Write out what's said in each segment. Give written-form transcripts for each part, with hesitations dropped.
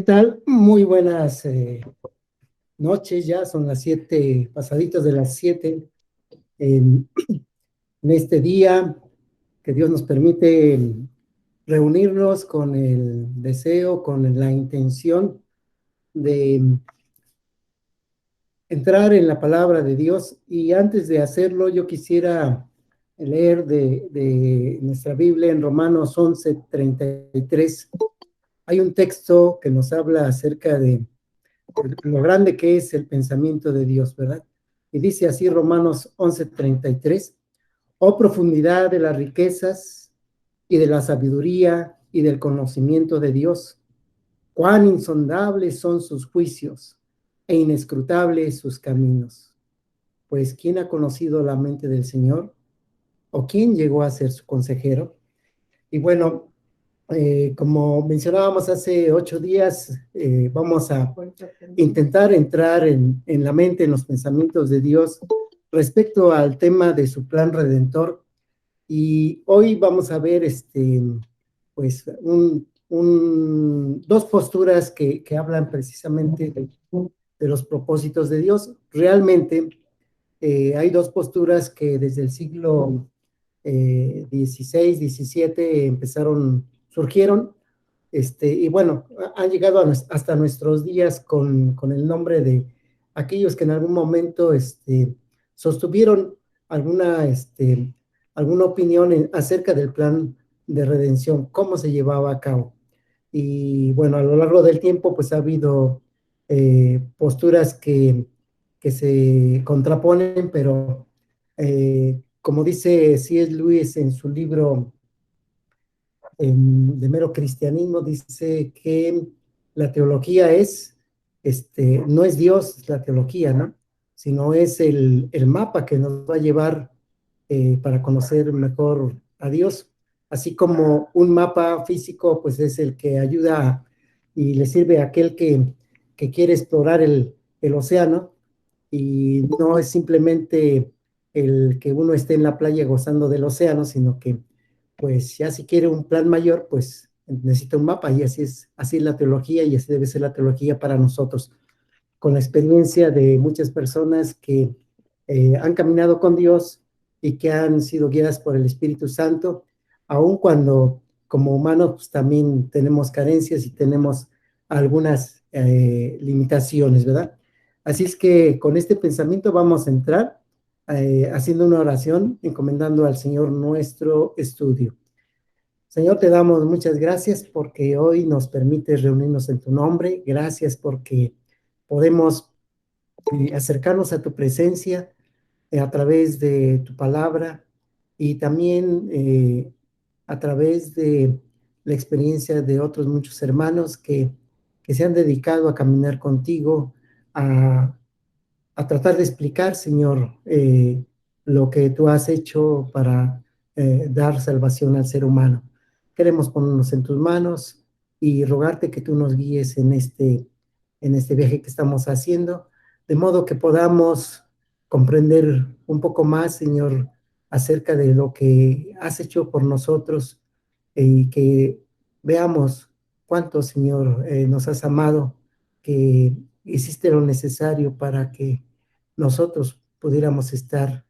¿Qué tal? Muy buenas noches, ya son las 7, pasaditos de las 7 en este día que Dios nos permite reunirnos con el deseo, con la intención de entrar en la palabra de Dios. Y antes de hacerlo, yo quisiera leer de nuestra Biblia en Romanos 11:33. Hay un texto que nos habla acerca de lo grande que es el pensamiento de Dios, ¿verdad? Y dice así Romanos 11:33: oh profundidad de las riquezas y de la sabiduría y del conocimiento de Dios, cuán insondables son sus juicios e inescrutables sus caminos. Pues ¿quién ha conocido la mente del Señor? ¿O quién llegó a ser su consejero? Y bueno, como mencionábamos hace 8 días, vamos a intentar entrar en la mente, en los pensamientos de Dios respecto al tema de su plan redentor. Y hoy vamos a ver pues dos posturas que hablan precisamente de los propósitos de Dios. Realmente hay dos posturas que desde el siglo 16, 17 surgieron, y bueno, han llegado hasta nuestros días con el nombre de aquellos que en algún momento sostuvieron alguna, alguna opinión acerca del plan de redención, cómo se llevaba a cabo. Y bueno, a lo largo del tiempo, pues ha habido posturas que se contraponen, pero como dice C.S. Lewis en su libro de Mero Cristianismo, dice que la teología no es Dios, la teología, ¿no? Sino es el mapa que nos va a llevar para conocer mejor a Dios. Así como un mapa físico, pues es el que ayuda y le sirve a aquel que quiere explorar el océano, y no es simplemente el que uno esté en la playa gozando del océano, sino que pues ya si quiere un plan mayor, pues necesita un mapa, y así es la teología, y así debe ser la teología para nosotros, con la experiencia de muchas personas que han caminado con Dios y que han sido guiadas por el Espíritu Santo, aun cuando como humanos pues, también tenemos carencias y tenemos algunas limitaciones, ¿verdad? Así es que con este pensamiento vamos a entrar haciendo una oración, encomendando al Señor nuestro estudio. Señor, te damos muchas gracias porque hoy nos permites reunirnos en tu nombre. Gracias porque podemos acercarnos a tu presencia a través de tu palabra, y también a través de la experiencia de otros muchos hermanos que se han dedicado a caminar contigo, a, a tratar de explicar, Señor, lo que tú has hecho para dar salvación al ser humano. Queremos ponernos en tus manos y rogarte que tú nos guíes en este viaje que estamos haciendo, de modo que podamos comprender un poco más, Señor, acerca de lo que has hecho por nosotros, y que veamos cuánto, Señor, nos has amado, que hiciste lo necesario para que nosotros pudiéramos estar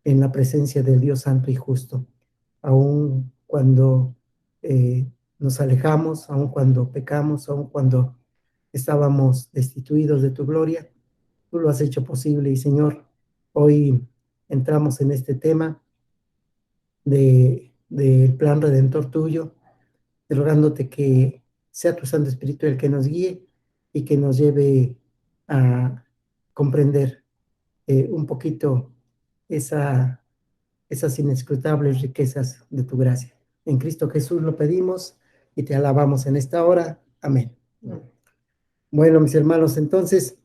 en la presencia del Dios Santo y Justo, aun cuando nos alejamos, aun cuando pecamos, aun cuando estábamos destituidos de tu gloria. Tú lo has hecho posible, y Señor, hoy entramos en este tema del plan redentor tuyo, rogándote que sea tu Santo Espíritu el que nos guíe y que nos lleve a comprender un poquito esa, esas inescrutables riquezas de tu gracia. En Cristo Jesús lo pedimos y te alabamos en esta hora. Amén. Bueno, mis hermanos, entonces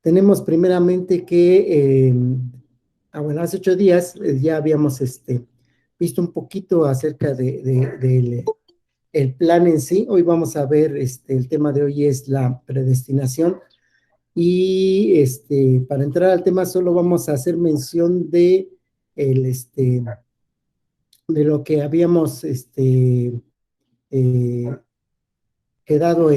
tenemos primeramente que, bueno, hace 8 días ya habíamos visto un poquito acerca del el plan en sí. Hoy vamos a ver, el tema de hoy es la predestinación. Y para entrar al tema solo vamos a hacer mención el, este, de lo que habíamos eh, quedado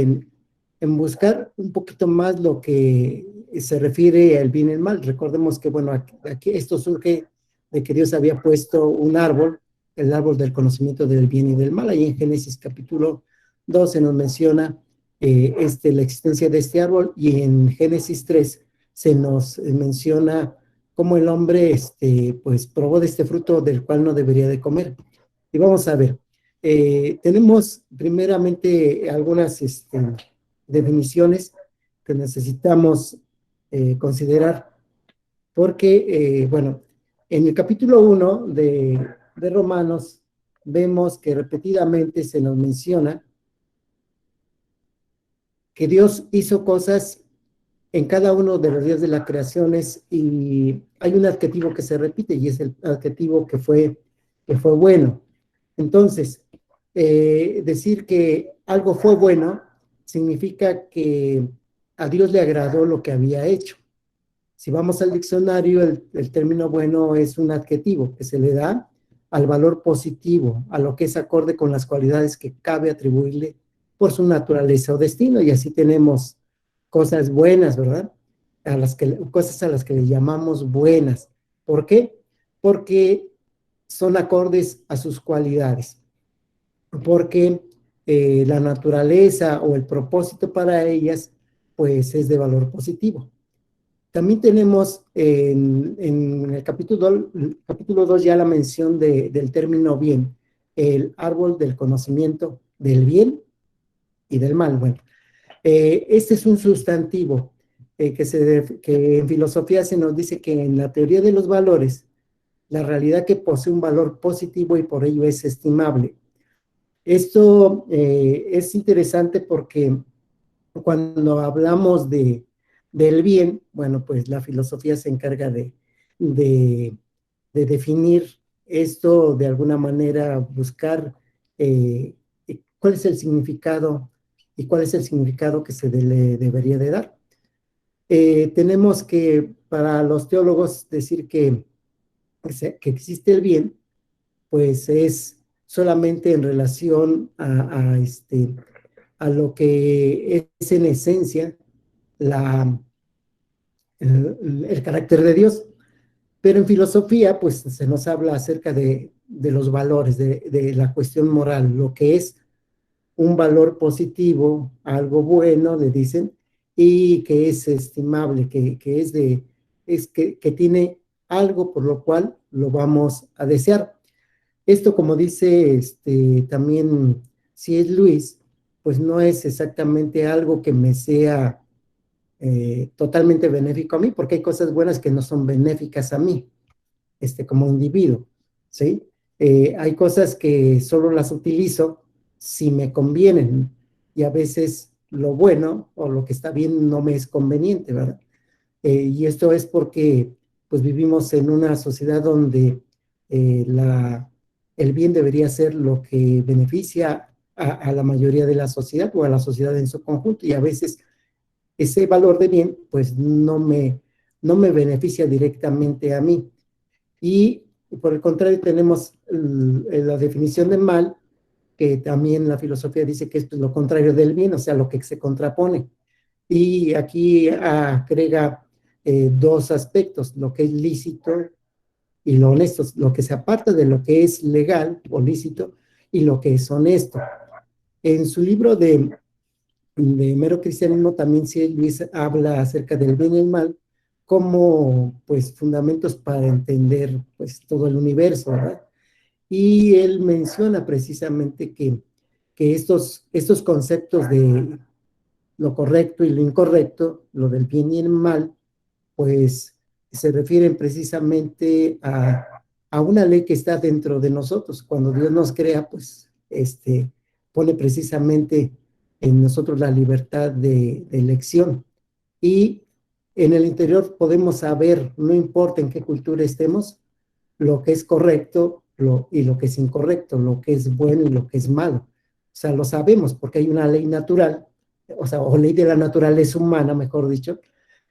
en buscar un poquito más lo que se refiere al bien y el mal. Recordemos que, bueno, aquí esto surge de que Dios había puesto un árbol, el árbol del conocimiento del bien y del mal. Ahí en Génesis capítulo 12 nos menciona la existencia de este árbol, y en Génesis 3 se nos menciona cómo el hombre pues probó de este fruto del cual no debería de comer. Y vamos a ver, tenemos primeramente algunas definiciones que necesitamos considerar, porque, bueno, en el capítulo 1 de Romanos vemos que repetidamente se nos menciona que Dios hizo cosas en cada uno de los días de las creaciones, y hay un adjetivo que se repite y es el adjetivo que fue bueno. Entonces, decir que algo fue bueno significa que a Dios le agradó lo que había hecho. Si vamos al diccionario, el término bueno es un adjetivo que se le da al valor positivo, a lo que es acorde con las cualidades que cabe atribuirle por su naturaleza o destino. Y así tenemos cosas buenas, ¿verdad? Cosas a las que le llamamos buenas. ¿Por qué? Porque son acordes a sus cualidades, porque la naturaleza o el propósito para ellas, pues es de valor positivo. También tenemos en el capítulo 2 ya la mención del término bien, el árbol del conocimiento del bien y del mal. Bueno, este es un sustantivo que en filosofía se nos dice que en la teoría de los valores, la realidad que posee un valor positivo y por ello es estimable. Esto es interesante porque cuando hablamos del bien, bueno, pues la filosofía se encarga de, de definir esto de alguna manera, buscar cuál es el significado y cuál es el significado que le debería de dar. Tenemos que, para los teólogos, decir que existe el bien, pues es solamente en relación a lo que es en esencia la, el carácter de Dios. Pero en filosofía, pues se nos habla acerca de los valores, de la cuestión moral, lo que es un valor positivo, algo bueno, le dicen, y que es estimable, que tiene algo por lo cual lo vamos a desear. Esto, como dice también C.S. Lewis, pues no es exactamente algo que me sea totalmente benéfico a mí, porque hay cosas buenas que no son benéficas a mí, como individuo, ¿sí? Hay cosas que solo las utilizo si me convienen, y a veces lo bueno o lo que está bien no me es conveniente, ¿verdad? Y esto es porque pues vivimos en una sociedad donde eh, la, el bien debería ser lo que beneficia a la mayoría de la sociedad o a la sociedad en su conjunto, y a veces ese valor de bien pues no me beneficia directamente a mí. Y por el contrario tenemos la definición de mal, que también la filosofía dice que esto es lo contrario del bien, o sea, lo que se contrapone. Y aquí agrega dos aspectos, lo que es lícito y lo honesto, lo que se aparta de lo que es legal o lícito y lo que es honesto. En su libro de Mero Cristianismo también sí Luis habla acerca del bien y el mal como pues fundamentos para entender pues todo el universo, ¿verdad? Y él menciona precisamente que estos conceptos de lo correcto y lo incorrecto, lo del bien y el mal, pues se refieren precisamente a una ley que está dentro de nosotros. Cuando Dios nos crea, pues pone precisamente en nosotros la libertad de elección. Y en el interior podemos saber, no importa en qué cultura estemos, lo que es correcto y lo que es incorrecto, lo que es bueno y lo que es malo. O sea, lo sabemos porque hay una ley natural, o sea, o ley de la naturaleza humana, mejor dicho,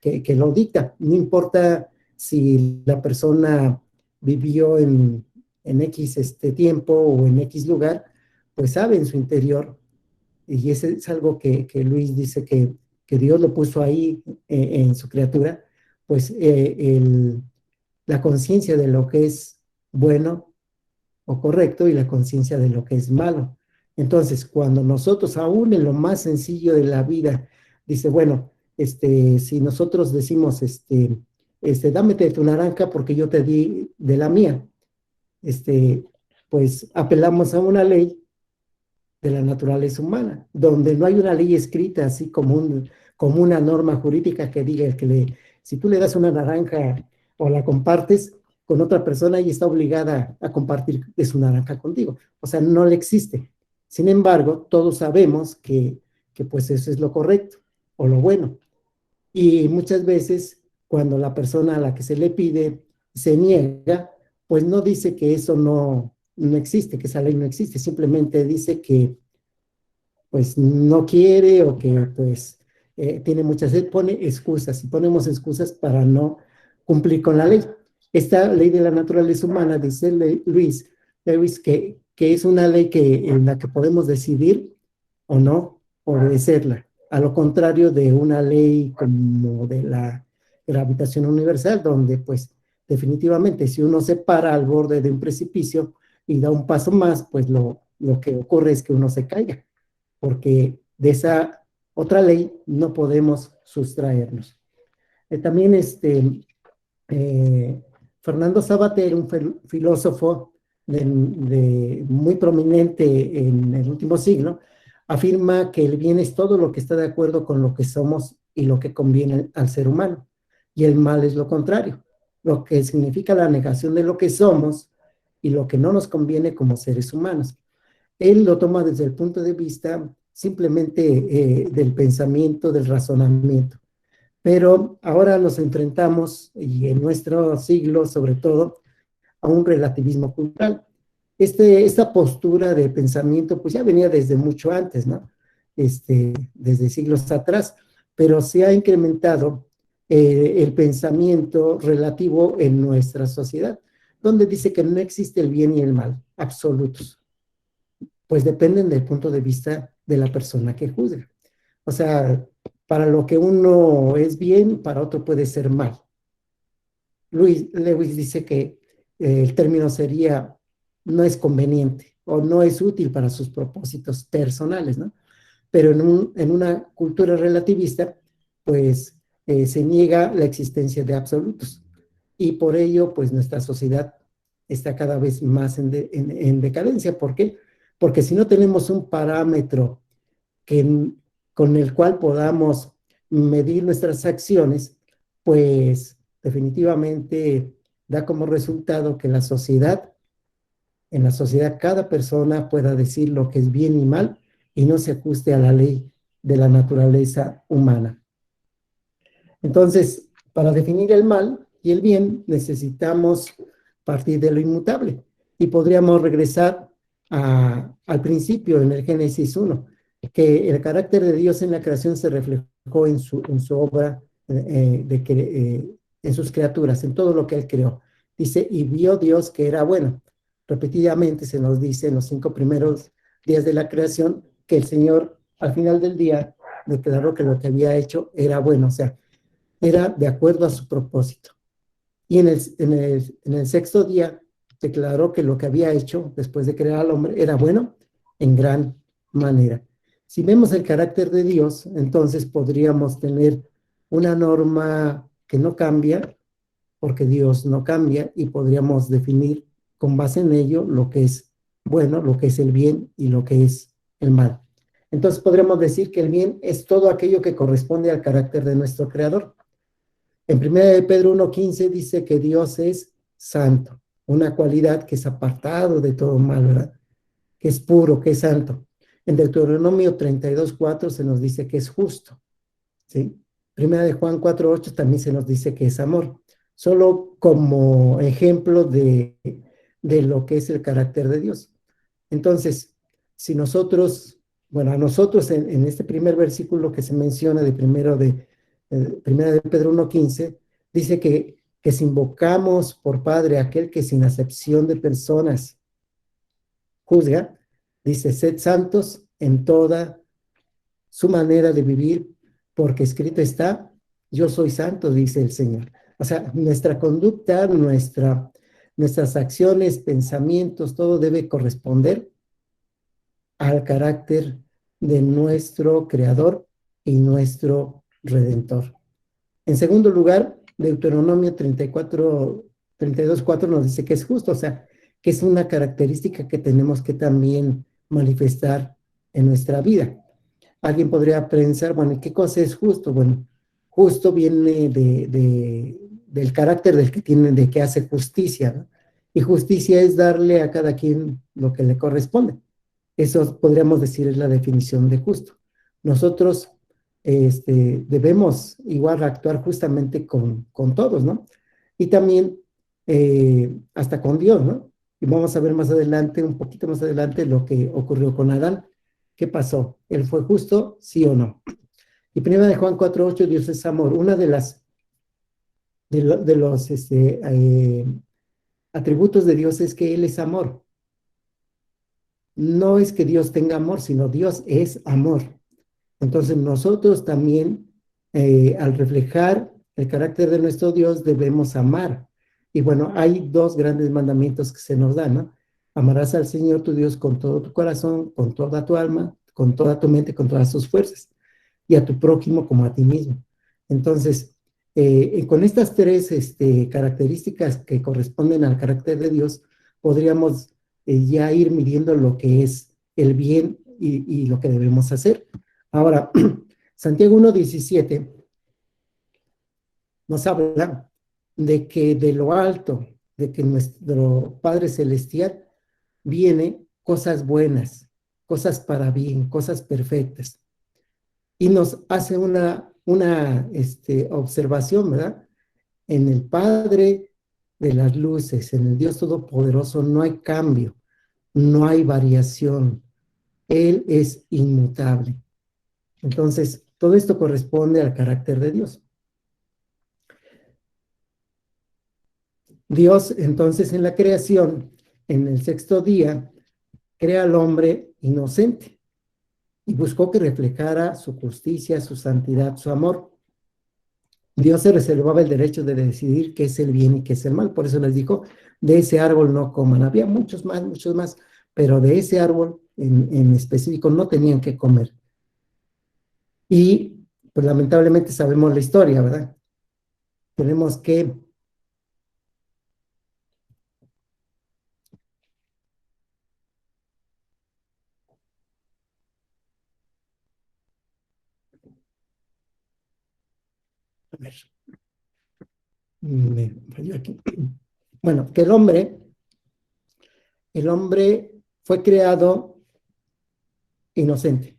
que lo dicta. No importa si la persona vivió en X tiempo o en X lugar, pues sabe en su interior y ese es algo que Luis dice que Dios lo puso ahí en su criatura, pues la conciencia de lo que es bueno o correcto y la conciencia de lo que es malo. Entonces, cuando nosotros, aún en lo más sencillo de la vida, dice, bueno, si nosotros decimos, dame de tu naranja porque yo te di de la mía, este, pues apelamos a una ley de la naturaleza humana, donde no hay una ley escrita así como una norma jurídica que diga si tú le das una naranja o la compartes con otra persona y está obligada a compartir de su naranja contigo. O sea, no le existe. Sin embargo, todos sabemos que pues eso es lo correcto o lo bueno. Y muchas veces cuando la persona a la que se le pide se niega, pues no dice que eso no existe, que esa ley no existe, simplemente dice que pues no quiere o que pues tiene muchas, pone excusas y ponemos excusas para no cumplir con la ley. Esta ley de la naturaleza humana, dice Lewis que es una ley en la que podemos decidir o no obedecerla, a lo contrario de una ley como de la gravitación universal, donde pues definitivamente si uno se para al borde de un precipicio y da un paso más, pues lo que ocurre es que uno se caiga porque de esa otra ley no podemos sustraernos. También Fernando Sabater, un filósofo muy prominente en el último siglo, afirma que el bien es todo lo que está de acuerdo con lo que somos y lo que conviene al ser humano, y el mal es lo contrario, lo que significa la negación de lo que somos y lo que no nos conviene como seres humanos. Él lo toma desde el punto de vista simplemente del pensamiento, del razonamiento. Pero ahora nos enfrentamos, y en nuestro siglo sobre todo, a un relativismo cultural. Esta postura de pensamiento pues ya venía desde mucho antes, ¿no? Desde siglos atrás, pero se ha incrementado el pensamiento relativo en nuestra sociedad, donde dice que no existe el bien y el mal absolutos, pues dependen del punto de vista de la persona que juzga. O sea, para lo que uno es bien, para otro puede ser mal. Lewis dice que el término sería no es conveniente o no es útil para sus propósitos personales, ¿no? Pero en una cultura relativista, pues se niega la existencia de absolutos y por ello, pues nuestra sociedad está cada vez más en decadencia. ¿Por qué? Porque si no tenemos un parámetro que, con el cual podamos medir nuestras acciones, pues definitivamente da como resultado que en la sociedad cada persona pueda decir lo que es bien y mal y no se ajuste a la ley de la naturaleza humana. Entonces, para definir el mal y el bien, necesitamos partir de lo inmutable y podríamos regresar al principio en el Génesis 1, que el carácter de Dios en la creación se reflejó en su obra, en sus criaturas, en todo lo que Él creó. Dice, y vio Dios que era bueno. Repetidamente se nos dice en los 5 primeros días de la creación que el Señor al final del día declaró que lo que había hecho era bueno, o sea, era de acuerdo a su propósito. Y en el sexto día declaró que lo que había hecho después de crear al hombre era bueno en gran manera. Si vemos el carácter de Dios, entonces podríamos tener una norma que no cambia, porque Dios no cambia, y podríamos definir con base en ello lo que es bueno, lo que es el bien y lo que es el mal. Entonces podríamos decir que el bien es todo aquello que corresponde al carácter de nuestro Creador. En 1 Pedro 1:15 dice que Dios es santo, una cualidad que es apartado de todo mal, ¿verdad? Que es puro, que es santo. En Deuteronomio 32:4 se nos dice que es justo, ¿sí? Primera de Juan 4:8 también se nos dice que es amor. Solo como ejemplo de lo que es el carácter de Dios. Entonces, si nosotros, bueno, a nosotros en este primer versículo que se menciona de primera de Pedro 1:15, dice que si invocamos por Padre a aquel que sin acepción de personas juzga, dice, sed santos en toda su manera de vivir, porque escrito está, yo soy santo, dice el Señor. O sea, nuestra conducta, nuestras acciones, pensamientos, todo debe corresponder al carácter de nuestro Creador y nuestro Redentor. En segundo lugar, Deuteronomio 32:4 nos dice que es justo, o sea, que es una característica que tenemos que también manifestar en nuestra vida. Alguien podría pensar, bueno, ¿qué cosa es justo? Bueno, justo viene del carácter del que tiene, de que hace justicia, ¿no? Y justicia es darle a cada quien lo que le corresponde. Eso podríamos decir es la definición de justo. Nosotros debemos igual actuar justamente con todos, ¿no? Y también hasta con Dios, ¿no? Y vamos a ver más adelante, un poquito más adelante, lo que ocurrió con Adán. ¿Qué pasó? ¿Él fue justo, sí o no? Y primera de Juan 4:8, Dios es amor. Una de los atributos de Dios es que Él es amor. No es que Dios tenga amor, sino Dios es amor. Entonces nosotros también, al reflejar el carácter de nuestro Dios, debemos amar. Y bueno, hay dos grandes mandamientos que se nos dan, ¿no? Amarás al Señor tu Dios con todo tu corazón, con toda tu alma, con toda tu mente, con todas tus fuerzas, y a tu prójimo como a ti mismo. Entonces, con estas tres características que corresponden al carácter de Dios, podríamos ya ir midiendo lo que es el bien y lo que debemos hacer. Ahora, Santiago 1:17 nos habla de que de lo alto, de que nuestro Padre Celestial viene cosas buenas, cosas para bien, cosas perfectas. Y nos hace una observación, ¿verdad? En el Padre de las luces, en el Dios Todopoderoso, no hay cambio, no hay variación. Él es inmutable. Entonces, todo esto corresponde al carácter de Dios. Dios, entonces, en la creación, en el sexto día, crea al hombre inocente y buscó que reflejara su justicia, su santidad, su amor. Dios se reservaba el derecho de decidir qué es el bien y qué es el mal. Por eso les dijo, de ese árbol no coman. Había muchos más, pero de ese árbol en específico no tenían que comer. Y pues lamentablemente sabemos la historia, ¿verdad? Tenemos que a ver, me falló aquí. Bueno, que el hombre fue creado inocente,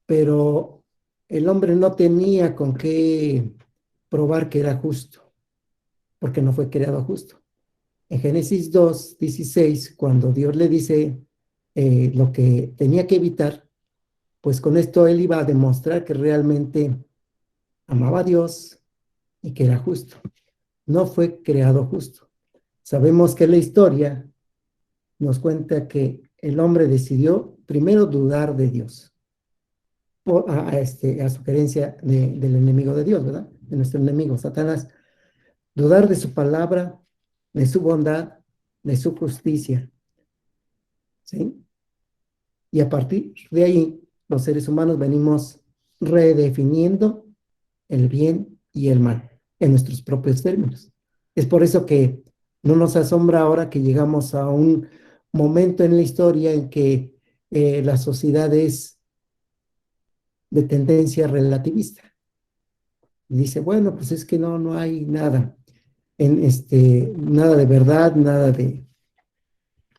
pero el hombre no tenía con qué probar que era justo, porque no fue creado justo. En Génesis 2:16, cuando Dios le dice lo que tenía que evitar, pues con esto él iba a demostrar que realmente amaba a Dios y que era justo. No fue creado justo. Sabemos que la historia nos cuenta que el hombre decidió primero dudar de Dios, a sugerencia del enemigo de Dios, ¿verdad? De nuestro enemigo, Satanás. Dudar de su palabra, de su bondad, de su justicia, ¿sí? Y a partir de ahí, los seres humanos venimos redefiniendo el bien y el mal en nuestros propios términos. Es por eso que no nos asombra ahora que llegamos a un momento en la historia en que la sociedad es de tendencia relativista. Y dice, bueno, pues es que no hay nada, nada de verdad, nada de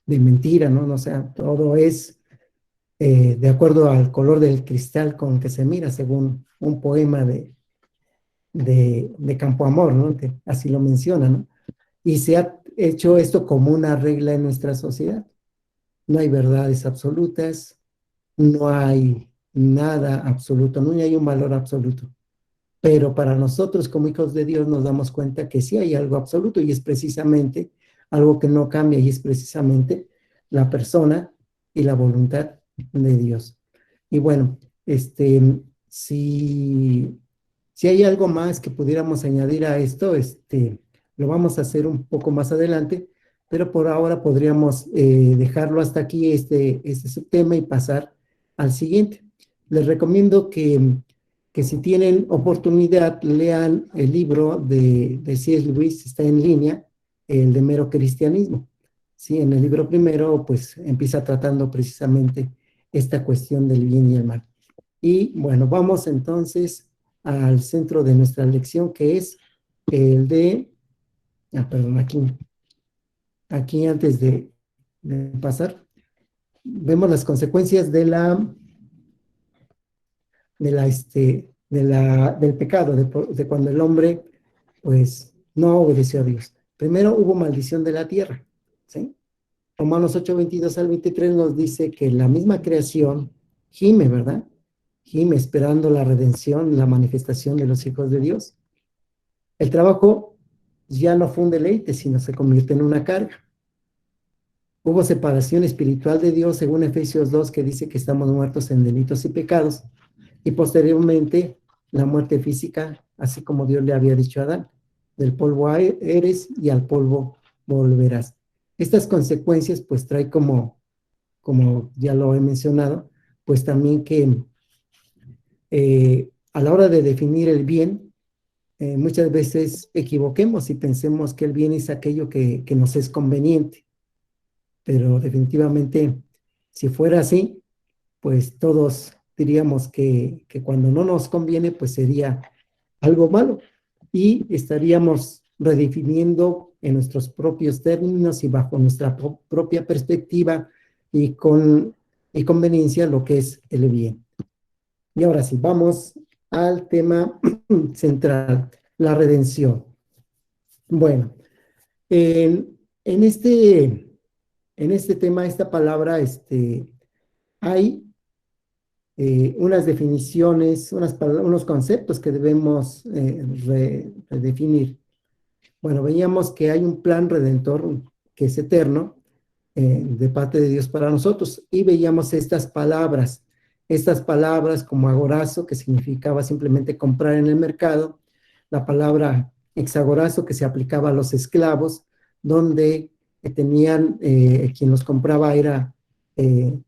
mentira, ¿no? O sea, todo es de acuerdo al color del cristal con que se mira, según un poema de Campoamor, ¿no? Que así lo menciona, ¿no? Y se ha hecho esto como una regla en nuestra sociedad. No hay verdades absolutas, no hay nada absoluto, no hay un valor absoluto. Pero para nosotros como hijos de Dios nos damos cuenta que sí hay algo absoluto y es precisamente algo que no cambia y es precisamente la persona y la voluntad de Dios. Y bueno, si, si hay algo más que pudiéramos añadir a esto, lo vamos a hacer un poco más adelante, pero por ahora podríamos dejarlo hasta aquí, este subtema, y pasar al siguiente. Les recomiendo que si tienen oportunidad lean el libro de C.S. Lewis, está en línea, el de Mero Cristianismo. Sí, en el libro primero, pues empieza tratando precisamente esta cuestión del bien y el mal. Y bueno, vamos entonces al centro de nuestra lección, que es el perdón, aquí antes de pasar, vemos las consecuencias del pecado, de cuando el hombre, pues, no obedeció a Dios. Primero hubo maldición de la tierra, ¿sí? Romanos 8:22 al 23 nos dice que la misma creación gime, ¿verdad? Gime esperando la redención, la manifestación de los hijos de Dios. El trabajo ya no fue un deleite, sino se convierte en una carga. Hubo separación espiritual de Dios, según Efesios 2, que dice que estamos muertos en delitos y pecados. Y posteriormente, la muerte física, así como Dios le había dicho a Adán: del polvo eres y al polvo volverás. Estas consecuencias, pues, trae como ya lo he mencionado, pues también que a la hora de definir el bien, muchas veces equivoquemos y pensemos que el bien es aquello que nos es conveniente, pero definitivamente, si fuera así, pues todos diríamos que cuando no nos conviene, pues sería algo malo, y estaríamos redefiniendo en nuestros propios términos y bajo nuestra propia perspectiva y conveniencia lo que es el bien. Y ahora sí, vamos al tema central, la redención. Bueno, en, en este, en este tema, esta palabra, hay unas definiciones, unos conceptos que debemos redefinir. Bueno, veíamos que hay un plan redentor que es eterno, de parte de Dios para nosotros, y veíamos estas palabras como agorazo, que significaba simplemente comprar en el mercado, la palabra exagorazo, que se aplicaba a los esclavos, donde quien los compraba eh,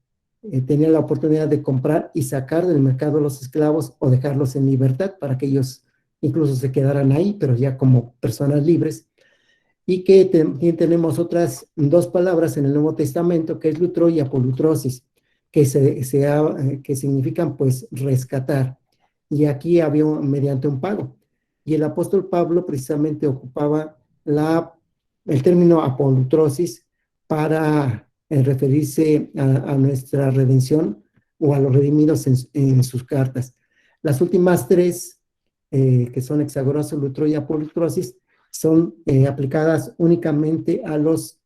tenía la oportunidad de comprar y sacar del mercado a los esclavos o dejarlos en libertad para que ellos incluso se quedaran ahí, pero ya como personas libres. Y que también tenemos otras dos palabras en el Nuevo Testamento, que es lutro y apolutrosis, que significan, pues, rescatar. Y aquí había mediante un pago. Y el apóstol Pablo precisamente ocupaba el término apolutrosis para referirse a nuestra redención o a los redimidos en sus cartas. Las últimas tres, que son hexagorazo, lutro y apolutrosis, son aplicadas únicamente a los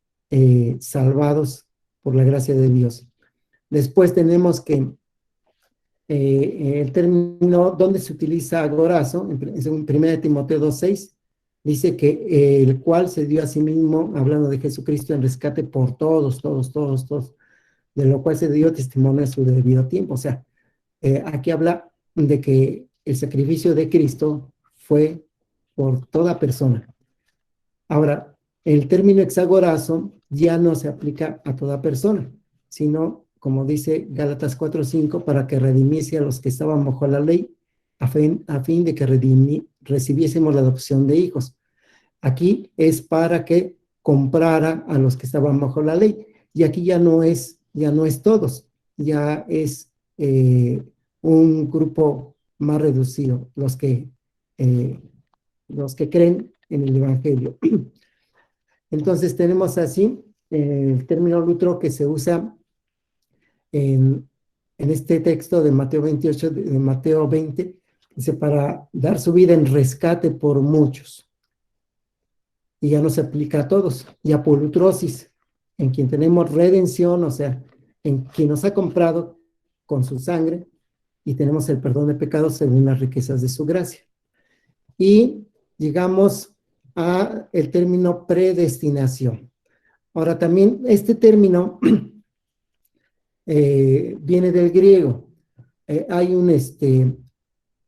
salvados por la gracia de Dios. Después tenemos que el término donde se utiliza agorazo, en 1 Timoteo 2:6, dice que el cual se dio a sí mismo, hablando de Jesucristo, en rescate por todos, de lo cual se dio testimonio a su debido tiempo. O sea, aquí habla de que el sacrificio de Cristo fue por toda persona. Ahora, el término exagorazo ya no se aplica a toda persona, sino, como dice Gálatas 4:5, para que redimiese a los que estaban bajo la ley, a fin de que recibiésemos la adopción de hijos. Aquí es para que comprara a los que estaban bajo la ley. Y aquí ya no es todos, ya es un grupo más reducido, eh, los que creen en el Evangelio. Entonces tenemos así el término lutro, que se usa en este texto de Mateo 28, de Mateo 20, dice: para dar su vida en rescate por muchos. Y ya no se aplica a todos. Y apolutrosis, en quien tenemos redención, o sea, en quien nos ha comprado con su sangre, y tenemos el perdón de pecados según las riquezas de su gracia. Y llegamos a el término predestinación. Ahora, también este término viene del griego, hay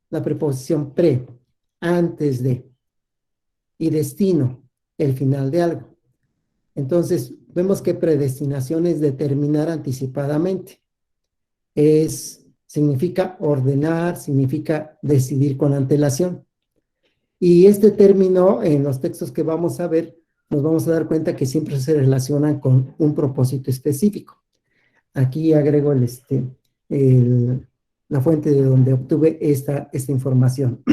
la preposición pre, antes de, y destino, el final de algo. Entonces, vemos que predestinación es determinar anticipadamente. Significa ordenar, significa decidir con antelación. Y este término, en los textos que vamos a ver, nos vamos a dar cuenta que siempre se relaciona con un propósito específico. Aquí agrego la fuente de donde obtuve esta información.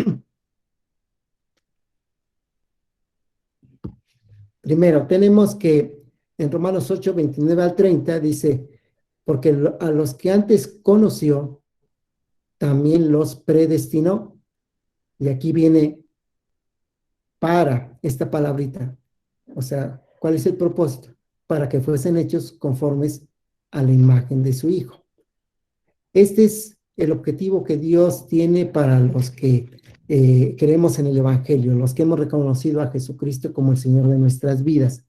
Primero, tenemos que en Romanos 8, 29 al 30 dice, porque a los que antes conoció, también los predestinó. Y aquí viene para esta palabrita. O sea, ¿cuál es el propósito? Para que fuesen hechos conformes a la imagen de su Hijo. Este es el objetivo que Dios tiene para los que creemos en el Evangelio, los que hemos reconocido a Jesucristo como el Señor de nuestras vidas.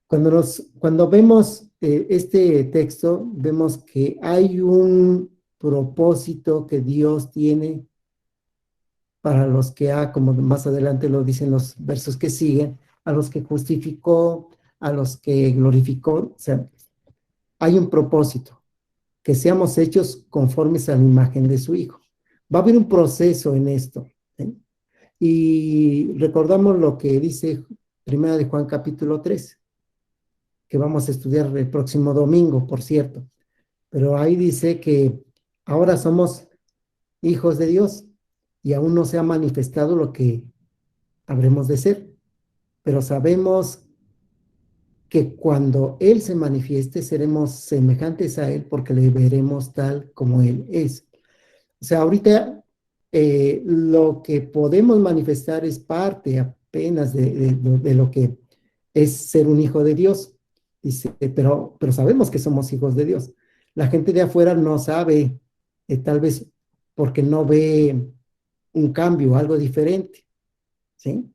Cuando vemos este texto, vemos que hay un propósito que Dios tiene para los que como más adelante lo dicen los versos que siguen, a los que justificó, a los que glorificó. O sea, hay un propósito, que seamos hechos conformes a la imagen de su Hijo. Va a haber un proceso en esto, ¿sí? Y recordamos lo que dice Primera de Juan capítulo 3, que vamos a estudiar el próximo domingo, por cierto. Pero ahí dice que ahora somos hijos de Dios y aún no se ha manifestado lo que habremos de ser, pero sabemos que cuando Él se manifieste seremos semejantes a Él porque le veremos tal como Él es. O sea, ahorita lo que podemos manifestar es parte apenas de lo que es ser un hijo de Dios. Dice, pero sabemos que somos hijos de Dios. La gente de afuera no sabe, tal vez porque no ve un cambio, algo diferente, ¿sí?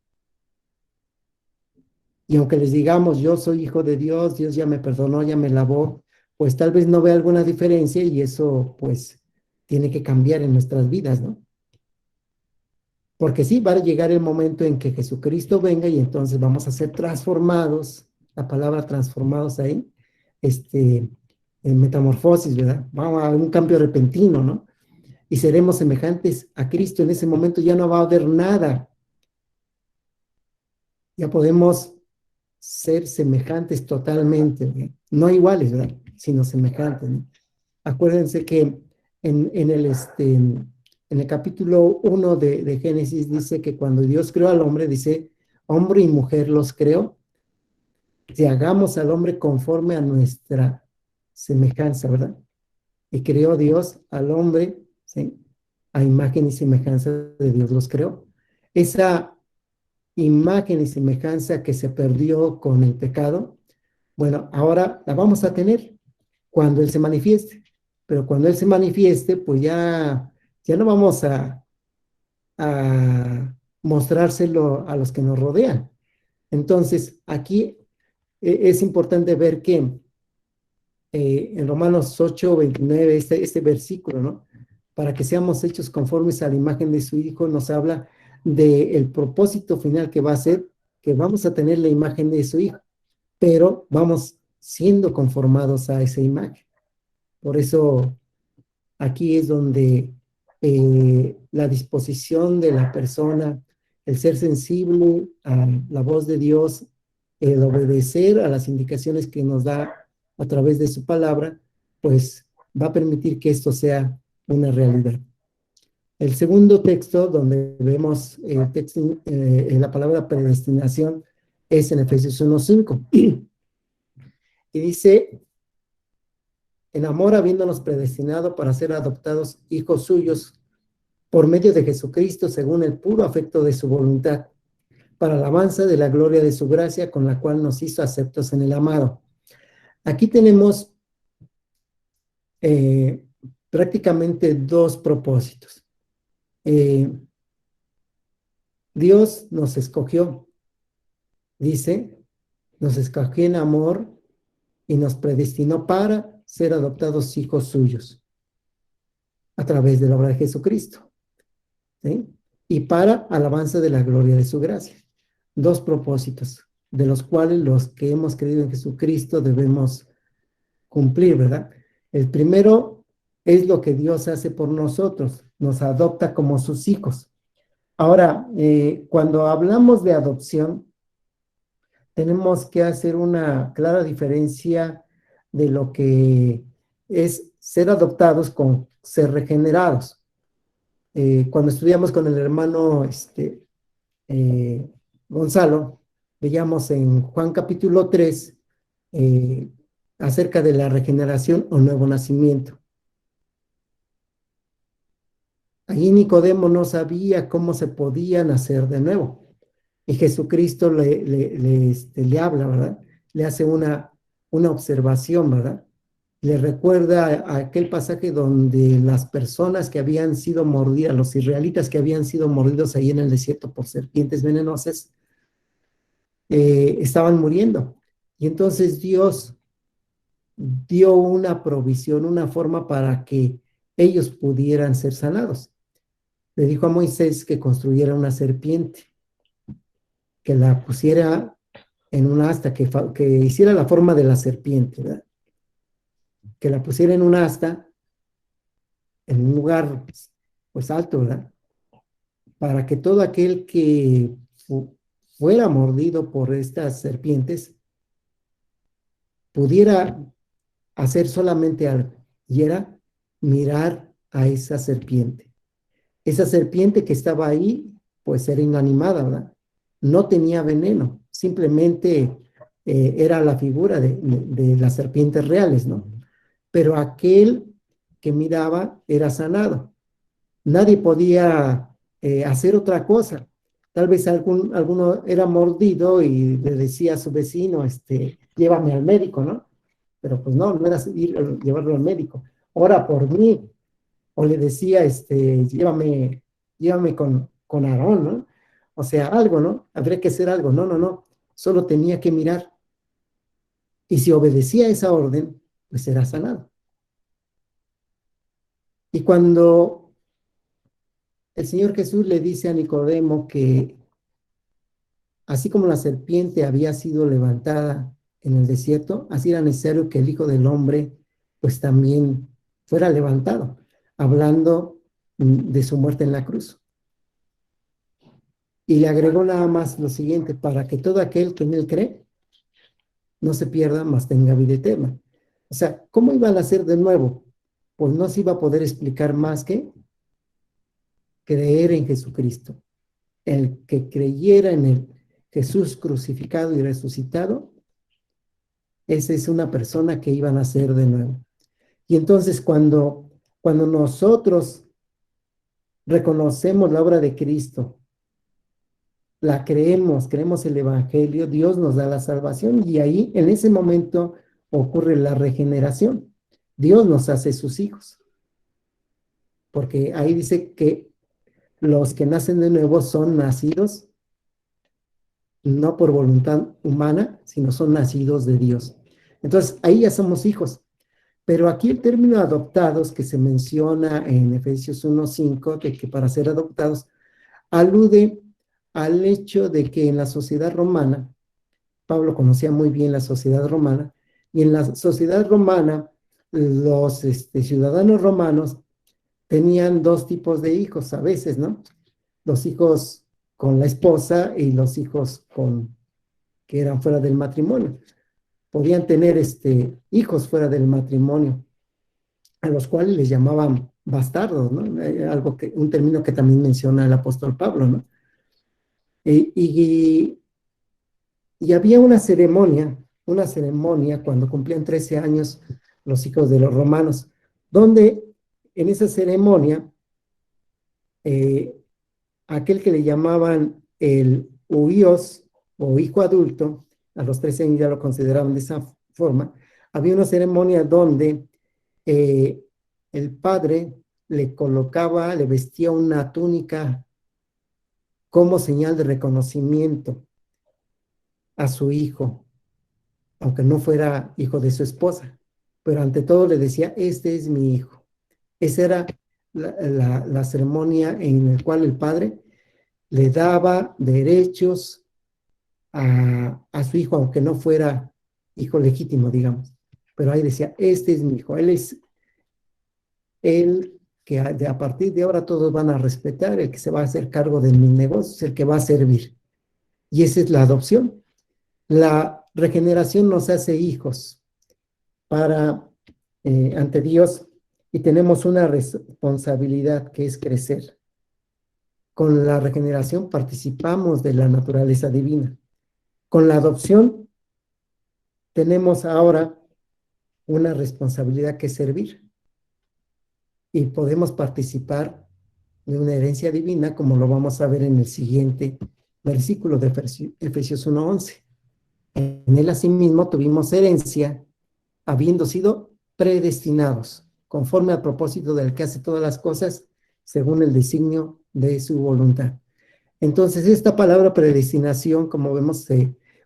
Y aunque les digamos, yo soy hijo de Dios, Dios ya me perdonó, ya me lavó, pues tal vez no vea alguna diferencia y eso pues tiene que cambiar en nuestras vidas, ¿no? Porque sí, va a llegar el momento en que Jesucristo venga y entonces vamos a ser transformados, la palabra transformados ahí, en metamorfosis, ¿verdad? Vamos a un cambio repentino, ¿no? Y seremos semejantes a Cristo. En ese momento ya no va a haber nada. Ya podemos ser semejantes totalmente, ¿no? No iguales, ¿verdad? Sino semejantes, ¿no? Acuérdense que en el capítulo 1 de Génesis dice que cuando Dios creó al hombre, dice, hombre y mujer los creó, que hagamos al hombre conforme a nuestra semejanza, ¿verdad? Y creó Dios al hombre, ¿sí? A imagen y semejanza de Dios los creó. Esa imagen y semejanza que se perdió con el pecado, bueno, ahora la vamos a tener cuando Él se manifieste. Pero cuando Él se manifieste, pues ya no vamos a mostrárselo a los que nos rodean. Entonces, aquí es importante ver que en Romanos 8, 29, este versículo, ¿no? Para que seamos hechos conformes a la imagen de su Hijo, nos habla del propósito final que va a ser que vamos a tener la imagen de su Hijo, pero vamos siendo conformados a esa imagen. Por eso aquí es donde la disposición de la persona, el ser sensible a la voz de Dios, el obedecer a las indicaciones que nos da a través de su palabra, pues va a permitir que esto sea una realidad. El segundo texto donde vemos la palabra predestinación es en Efesios 1:5. Y dice, en amor habiéndonos predestinado para ser adoptados hijos suyos por medio de Jesucristo según el puro afecto de su voluntad, para alabanza de la gloria de su gracia con la cual nos hizo aceptos en el amado. Aquí tenemos eh, prácticamente dos propósitos. Dios nos escogió, dice, nos escogió en amor y nos predestinó para ser adoptados hijos suyos. a través de la obra de Jesucristo, ¿sí? Y para alabanza de la gloria de su gracia. Dos propósitos, de los cuales los que hemos creído en Jesucristo debemos cumplir, ¿verdad? El primero es lo que Dios hace por nosotros, nos adopta como sus hijos. Ahora, cuando hablamos de adopción, tenemos que hacer una clara diferencia de lo que es ser adoptados con ser regenerados. Cuando estudiamos con el hermano eh, Gonzalo, veíamos en Juan capítulo 3 eh, acerca de la regeneración o nuevo nacimiento. Allí Nicodemo no sabía cómo se podía nacer de nuevo. Y Jesucristo le habla, ¿verdad? Le hace una observación, ¿verdad? Le recuerda a aquel pasaje donde las personas que habían sido mordidas, los israelitas que habían sido mordidos ahí en el desierto por serpientes venenosas, estaban muriendo. Y entonces Dios dio una provisión, una forma para que ellos pudieran ser sanados. Le dijo a Moisés que construyera una serpiente, que la pusiera en un asta, que hiciera la forma de la serpiente, ¿verdad? Que la pusiera en un asta, en un lugar pues alto, ¿verdad? Para que todo aquel que fuera mordido por estas serpientes pudiera hacer solamente algo, y era mirar a esa serpiente. Esa serpiente que estaba ahí, pues era inanimada, ¿verdad? No tenía veneno, simplemente era la figura de las serpientes reales, ¿no? Pero aquel que miraba era sanado. Nadie podía hacer otra cosa. Tal vez alguno era mordido y le decía a su vecino, llévame al médico, ¿no? Pero pues no era llevarlo al médico. Ora por mí. O le decía, llévame con Aarón, ¿no? O sea, algo, ¿no? Habría que hacer algo. No, no, no. Solo tenía que mirar. Y si obedecía esa orden, pues era sanado. Y cuando el Señor Jesús le dice a Nicodemo que así como la serpiente había sido levantada en el desierto, así era necesario que el Hijo del Hombre pues también fuera levantado, hablando de su muerte en la cruz. Y le agregó nada más lo siguiente: para que todo aquel que en él cree no se pierda, mas tenga vida eterna. O sea, ¿cómo iban a ser de nuevo? Pues no se iba a poder explicar más que creer en Jesucristo. El que creyera en el Jesús crucificado y resucitado, esa es una persona que iban a ser de nuevo. Y entonces cuando nosotros reconocemos la obra de Cristo, la creemos el Evangelio, Dios nos da la salvación y ahí en ese momento ocurre la regeneración. Dios nos hace sus hijos, porque ahí dice que los que nacen de nuevo son nacidos no por voluntad humana, sino son nacidos de Dios. Entonces ahí ya somos hijos. Pero aquí el término adoptados que se menciona en Efesios 1:5, de que para ser adoptados, alude al hecho de que en la sociedad romana, Pablo conocía muy bien la sociedad romana, y en la sociedad romana los ciudadanos romanos tenían dos tipos de hijos a veces, ¿no? Los hijos con la esposa y los hijos que eran fuera del matrimonio. Podían tener hijos fuera del matrimonio, a los cuales les llamaban bastardos, ¿no? Un término que también menciona el apóstol Pablo, ¿no? Y Y había una ceremonia cuando cumplían 13 años los hijos de los romanos, donde en esa ceremonia, eh, aquel que le llamaban el huios o hijo adulto, a los 13 años ya lo consideraban de esa forma, había una ceremonia donde eh, el padre le vestía una túnica como señal de reconocimiento a su hijo, aunque no fuera hijo de su esposa, pero ante todo le decía, este es mi hijo. Esa era la ceremonia en la cual el padre le daba derechos a su hijo, aunque no fuera hijo legítimo, digamos. Pero ahí decía, este es mi hijo, él es el que a partir de ahora todos van a respetar, el que se va a hacer cargo de mis negocios, el que va a servir. Y esa es la adopción. La regeneración nos hace hijos para ante Dios y tenemos una responsabilidad que es crecer. Con la regeneración participamos de la naturaleza divina. Con la adopción tenemos ahora una responsabilidad que es servir y podemos participar de una herencia divina, como lo vamos a ver en el siguiente versículo de Efesios 1:11. En él asimismo tuvimos herencia, habiendo sido predestinados, conforme al propósito del que hace todas las cosas, según el designio de su voluntad. Entonces, esta palabra predestinación, como vemos,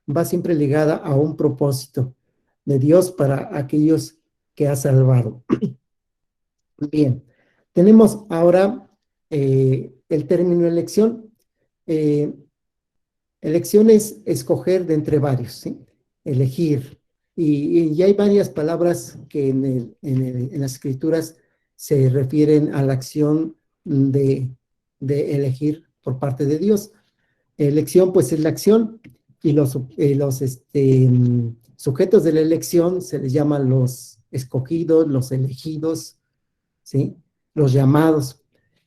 va siempre ligada a un propósito de Dios para aquellos que ha salvado. Bien, tenemos ahora el término elección. Eh, Elección es escoger de entre varios, ¿sí? Elegir. Y hay varias palabras que en las escrituras se refieren a la acción de elegir por parte de Dios. Elección, pues es la acción, y los sujetos de la elección se les llaman los escogidos, los elegidos, ¿sí? Los llamados.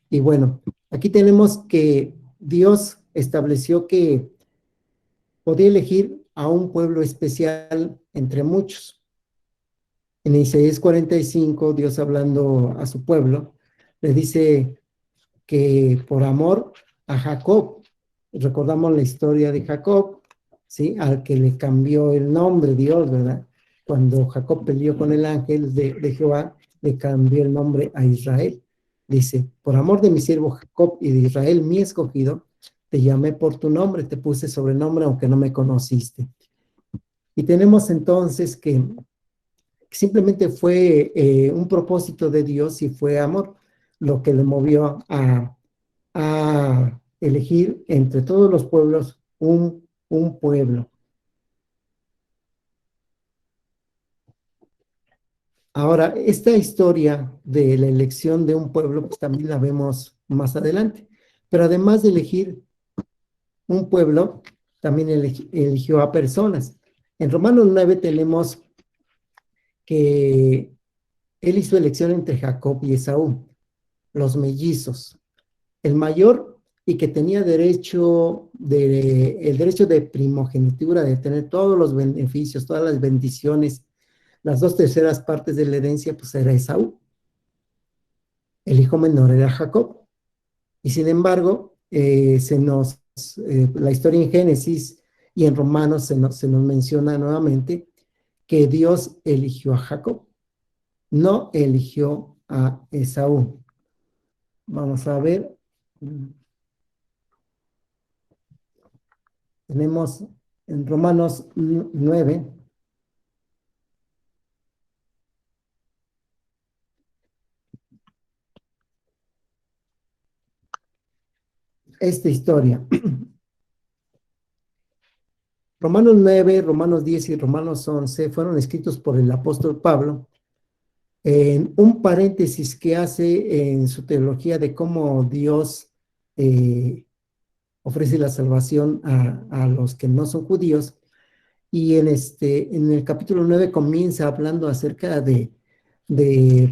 Y bueno, aquí tenemos que Dios estableció que podía elegir a un pueblo especial entre muchos. En Isaías 45, Dios hablando a su pueblo, le dice que por amor a Jacob, recordamos la historia de Jacob, ¿sí? Al que le cambió el nombre Dios, ¿verdad? Cuando Jacob peleó con el ángel de Jehová, le cambió el nombre a Israel. Dice, por amor de mi siervo Jacob y de Israel, mi escogido, te llamé por tu nombre, te puse sobrenombre aunque no me conociste. Y tenemos entonces que simplemente fue un propósito de Dios y fue amor lo que le movió a elegir entre todos los pueblos un pueblo. Ahora, esta historia de la elección de un pueblo, pues también la vemos más adelante. Pero además de elegir un pueblo, también eligió a personas. En Romanos 9 tenemos que él hizo elección entre Jacob y Esaú, los mellizos. El mayor y que tenía el derecho de primogenitura, de tener todos los beneficios, todas las bendiciones, las 2/3 partes de la herencia, pues era Esaú. El hijo menor era Jacob. Y sin embargo, la historia en Génesis y en Romanos se nos menciona nuevamente que Dios eligió a Jacob, no eligió a Esaú. Vamos a ver. Tenemos en Romanos 9 esta historia. Romanos 9, Romanos 10 y Romanos 11 fueron escritos por el apóstol Pablo en un paréntesis que hace en su teología de cómo Dios ofrece la salvación a los que no son judíos. Y en el capítulo 9 comienza hablando acerca de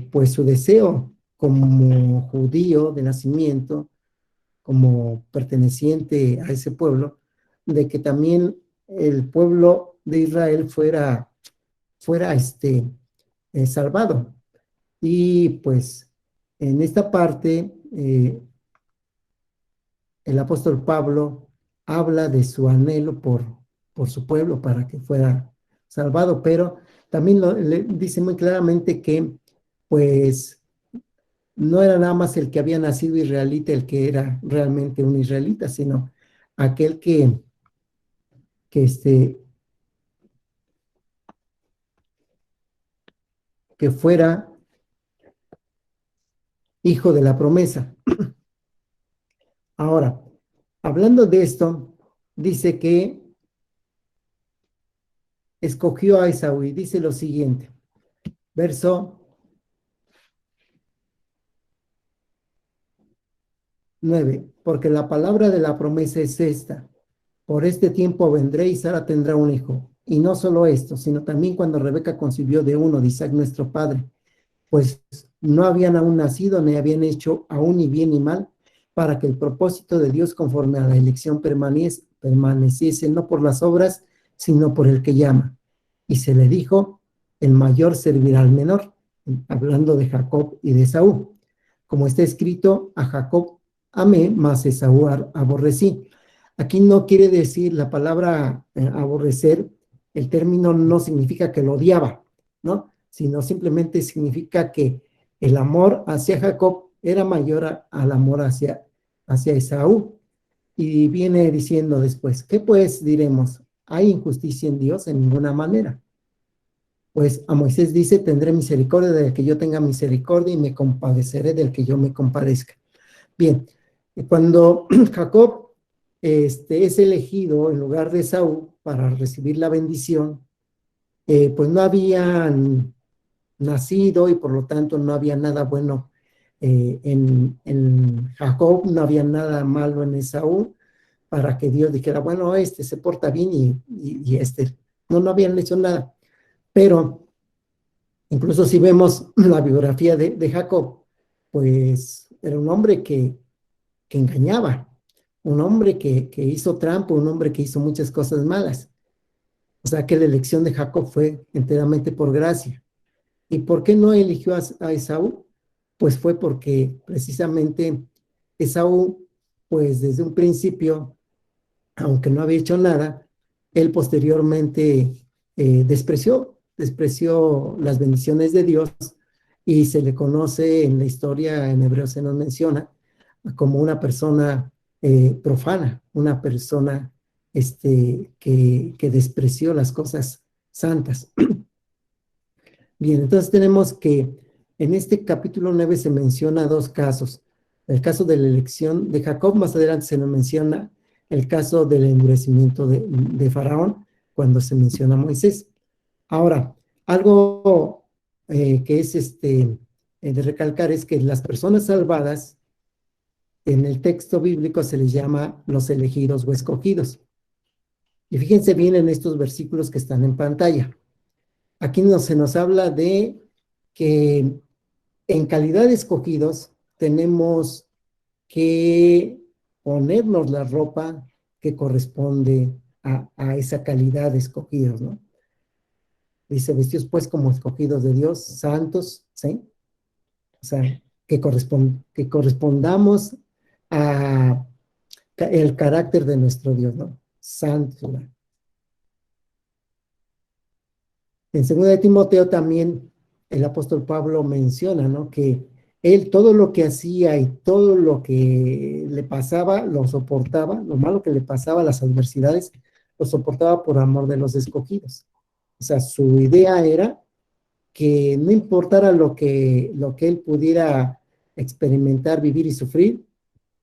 pues su deseo como judío de nacimiento, como perteneciente a ese pueblo, de que también el pueblo de Israel fuera salvado. Y pues en esta parte el apóstol Pablo habla de su anhelo por su pueblo para que fuera salvado, pero también le dice muy claramente que pues no era nada más el que había nacido israelita el que era realmente un israelita, sino aquel que, este, que fuera hijo de la promesa. Ahora, hablando de esto, dice que escogió a Esaú y dice lo siguiente, verso 9, porque la palabra de la promesa es esta, por este tiempo vendré y Sara tendrá un hijo. Y no solo esto, sino también cuando Rebeca concibió de uno de Isaac nuestro padre, pues no habían aún nacido ni habían hecho aún ni bien ni mal, para que el propósito de Dios conforme a la elección permaneciese no por las obras, sino por el que llama. Y se le dijo, el mayor servirá al menor, hablando de Jacob y de Esaú. Como está escrito, a Jacob amé, mas a Esaú aborrecí. Aquí no quiere decir la palabra aborrecer, el término no significa que lo odiaba, ¿no? Sino simplemente significa que el amor hacia Jacob era mayor al amor hacia Esaú. Y viene diciendo después, ¿qué pues diremos? ¿Hay injusticia en Dios? En ninguna manera. Pues a Moisés dice, tendré misericordia del que yo tenga misericordia y me compadeceré del que yo me compadezca. Bien, cuando Jacob es elegido en lugar de Esaú para recibir la bendición, pues no habían nacido y por lo tanto no había nada bueno en Jacob, no había nada malo en Esaú, para que Dios dijera, bueno, este se porta bien y este, no habían hecho nada. Pero incluso si vemos la biografía de Jacob, pues era un hombre que engañaba, un hombre que hizo trampa, un hombre que hizo muchas cosas malas. O sea que la elección de Jacob fue enteramente por gracia. ¿Y por qué no eligió a Esaú? Pues fue porque precisamente Esaú, pues desde un principio, aunque no había hecho nada, él posteriormente despreció las bendiciones de Dios y se le conoce en la historia, en hebreo se nos menciona, como una persona profana, una persona que despreció las cosas santas. Bien, entonces tenemos que en este capítulo 9 se menciona dos casos. El caso de la elección de Jacob, más adelante se nos menciona el caso del endurecimiento de Faraón, cuando se menciona a Moisés. Ahora, algo que es de recalcar es que las personas salvadas en el texto bíblico se les llama los elegidos o escogidos. Y fíjense bien en estos versículos que están en pantalla. Aquí se nos habla de que en calidad de escogidos tenemos que ponernos la ropa que corresponde a esa calidad de escogidos, ¿no? Dice, vestidos pues como escogidos de Dios, santos, ¿sí? O sea, que correspondamos a el carácter de nuestro Dios, ¿no? Santos, ¿no? En 2 de Timoteo también el apóstol Pablo menciona, ¿no? Que él todo lo que hacía y todo lo que le pasaba, lo soportaba, lo malo que le pasaba, las adversidades, lo soportaba por amor de los escogidos. O sea, su idea era que no importara lo que él pudiera experimentar, vivir y sufrir,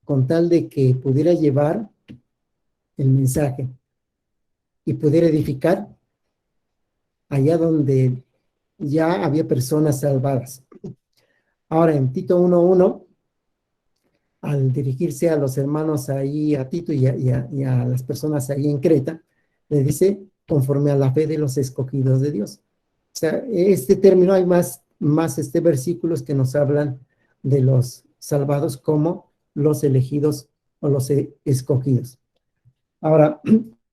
con tal de que pudiera llevar el mensaje y pudiera edificar allá donde ya había personas salvadas. Ahora, en Tito 1:1, al dirigirse a los hermanos ahí, a Tito y a las personas ahí en Creta, le dice, conforme a la fe de los escogidos de Dios. O sea, este término, hay más versículos que nos hablan de los salvados como los elegidos o los escogidos. Ahora,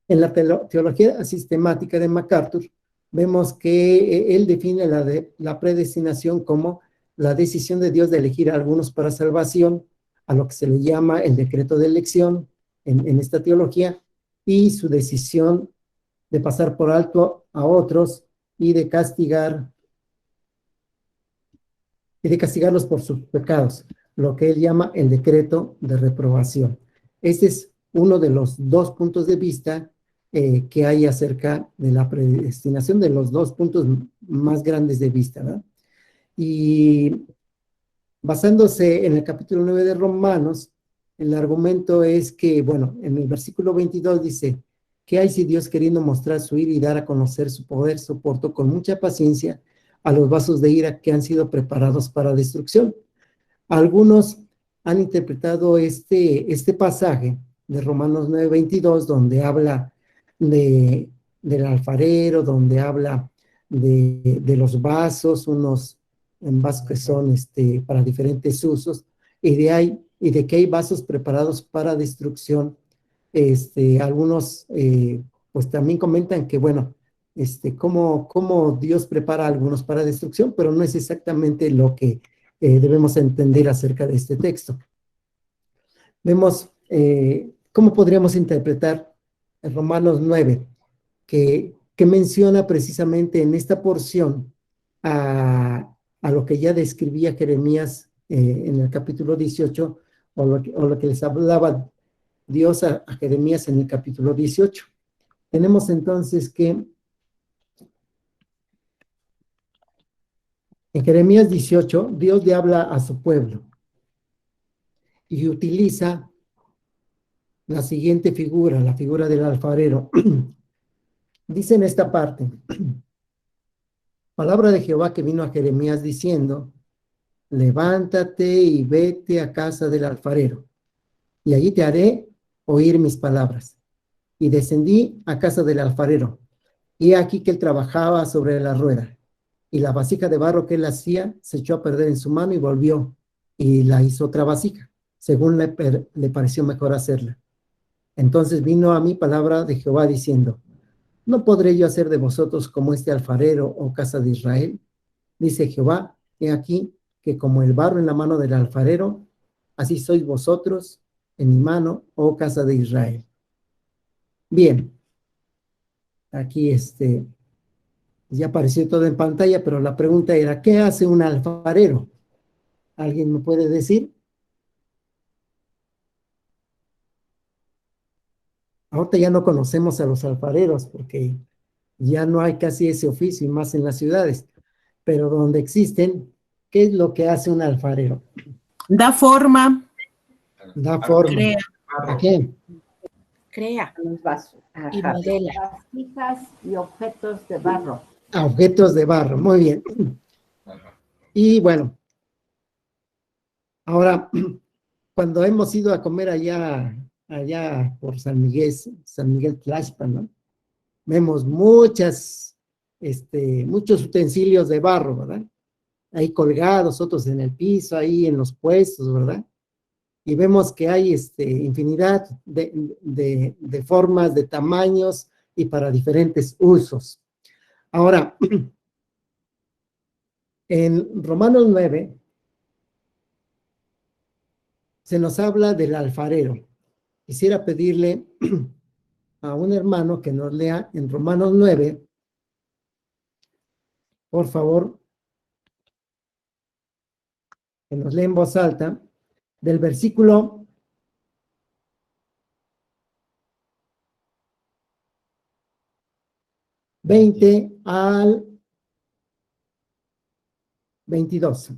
en la teología sistemática de MacArthur, vemos que él define la predestinación como la decisión de Dios de elegir a algunos para salvación, a lo que se le llama el decreto de elección en esta teología, y su decisión de pasar por alto a otros y de castigarlos por sus pecados, lo que él llama el decreto de reprobación. Este es uno de los dos puntos de vista que hay acerca de la predestinación, de los dos puntos más grandes de vista, ¿verdad? Y Basándose en el capítulo 9 de Romanos, el argumento es que, bueno, en el versículo 22 dice, ¿qué hay si Dios queriendo mostrar su ira y dar a conocer su poder, soportó con mucha paciencia a los vasos de ira que han sido preparados para destrucción? Algunos han interpretado este pasaje de Romanos 9:22, donde habla de, del alfarero, donde habla de los vasos, unos en vasos que son para diferentes usos, y de que hay vasos preparados para destrucción. Algunos pues también comentan que, bueno, cómo Dios prepara a algunos para destrucción, pero no es exactamente lo que debemos entender acerca de este texto. Vemos cómo podríamos interpretar en Romanos 9, que menciona precisamente en esta porción a lo que ya describía Jeremías en el capítulo 18, o lo que les hablaba Dios a Jeremías en el capítulo 18. Tenemos entonces que en Jeremías 18, Dios le habla a su pueblo y utiliza la siguiente figura, la figura del alfarero. Dice en esta parte, palabra de Jehová que vino a Jeremías diciendo, levántate y vete a casa del alfarero, y allí te haré oír mis palabras. Y descendí a casa del alfarero, y aquí que él trabajaba sobre la rueda, y la vasija de barro que él hacía se echó a perder en su mano y volvió, y la hizo otra vasija, según le pareció mejor hacerla. Entonces vino a mí palabra de Jehová diciendo, ¿no podré yo hacer de vosotros como este alfarero, oh casa de Israel? Dice Jehová, he aquí que como el barro en la mano del alfarero, así sois vosotros en mi mano, oh casa de Israel. Bien, aquí ya apareció todo en pantalla, pero la pregunta era, ¿qué hace un alfarero? ¿Alguien me puede decir? Ahorita ya no conocemos a los alfareros porque ya no hay casi ese oficio y más en las ciudades, pero donde existen, ¿qué es lo que hace un alfarero? Da forma. Da forma. Crea. ¿A qué? Crea. Los vasos. Y modela. Vasijas y objetos de barro. A objetos de barro, muy bien. Y bueno, ahora, cuando hemos ido a comer allá por San Miguel Tlaxpan, ¿no? Vemos muchos utensilios de barro, ¿verdad? Ahí colgados, otros en el piso, ahí en los puestos, ¿verdad? Y vemos que hay infinidad de formas, de tamaños y para diferentes usos. Ahora, en Romanos 9 se nos habla del alfarero. Quisiera pedirle a un hermano que nos lea en Romanos 9, por favor, que nos lea en voz alta, del versículo 20 al 22.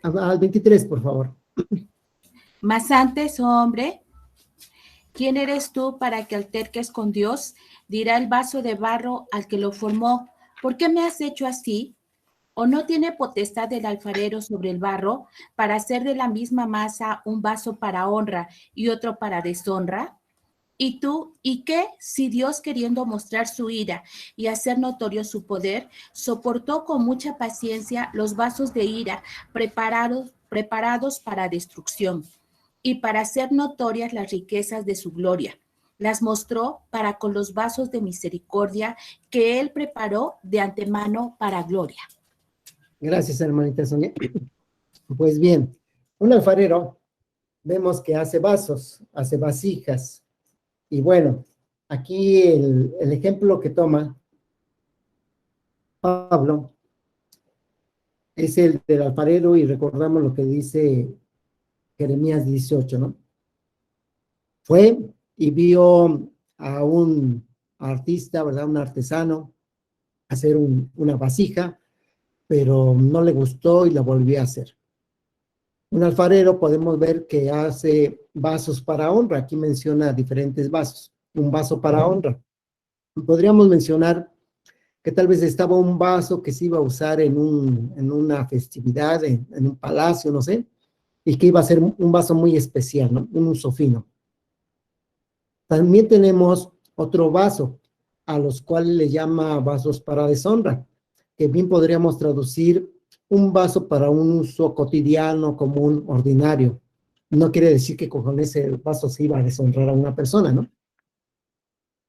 Al 23, por favor. Mas antes, oh hombre, ¿quién eres tú para que alterques con Dios? Dirá el vaso de barro al que lo formó, ¿por qué me has hecho así? ¿O no tiene potestad el alfarero sobre el barro para hacer de la misma masa un vaso para honra y otro para deshonra? ¿Y tú, y qué si Dios, queriendo mostrar su ira y hacer notorio su poder, soportó con mucha paciencia los vasos de ira preparados para destrucción, y para hacer notorias las riquezas de su gloria? Las mostró para con los vasos de misericordia que él preparó de antemano para gloria. Gracias, hermanita Sonia. Pues bien, un alfarero vemos que hace vasos, hace vasijas. Y bueno, aquí el ejemplo que toma Pablo es el del alfarero, y recordamos lo que dice Jeremías 18, ¿no? Fue y vio a un artista, ¿verdad? Un artesano hacer una vasija, pero no le gustó y la volvió a hacer. Un alfarero podemos ver que hace vasos para honra. Aquí menciona diferentes vasos. Un vaso para honra. Podríamos mencionar que tal vez estaba un vaso que se iba a usar en una festividad, en un palacio, no sé, y que iba a ser un vaso muy especial, ¿no? Un uso fino. También tenemos otro vaso, a los cuales le llama vasos para deshonra, que bien podríamos traducir un vaso para un uso cotidiano, común, ordinario. No quiere decir que con ese vaso se iba a deshonrar a una persona, ¿no?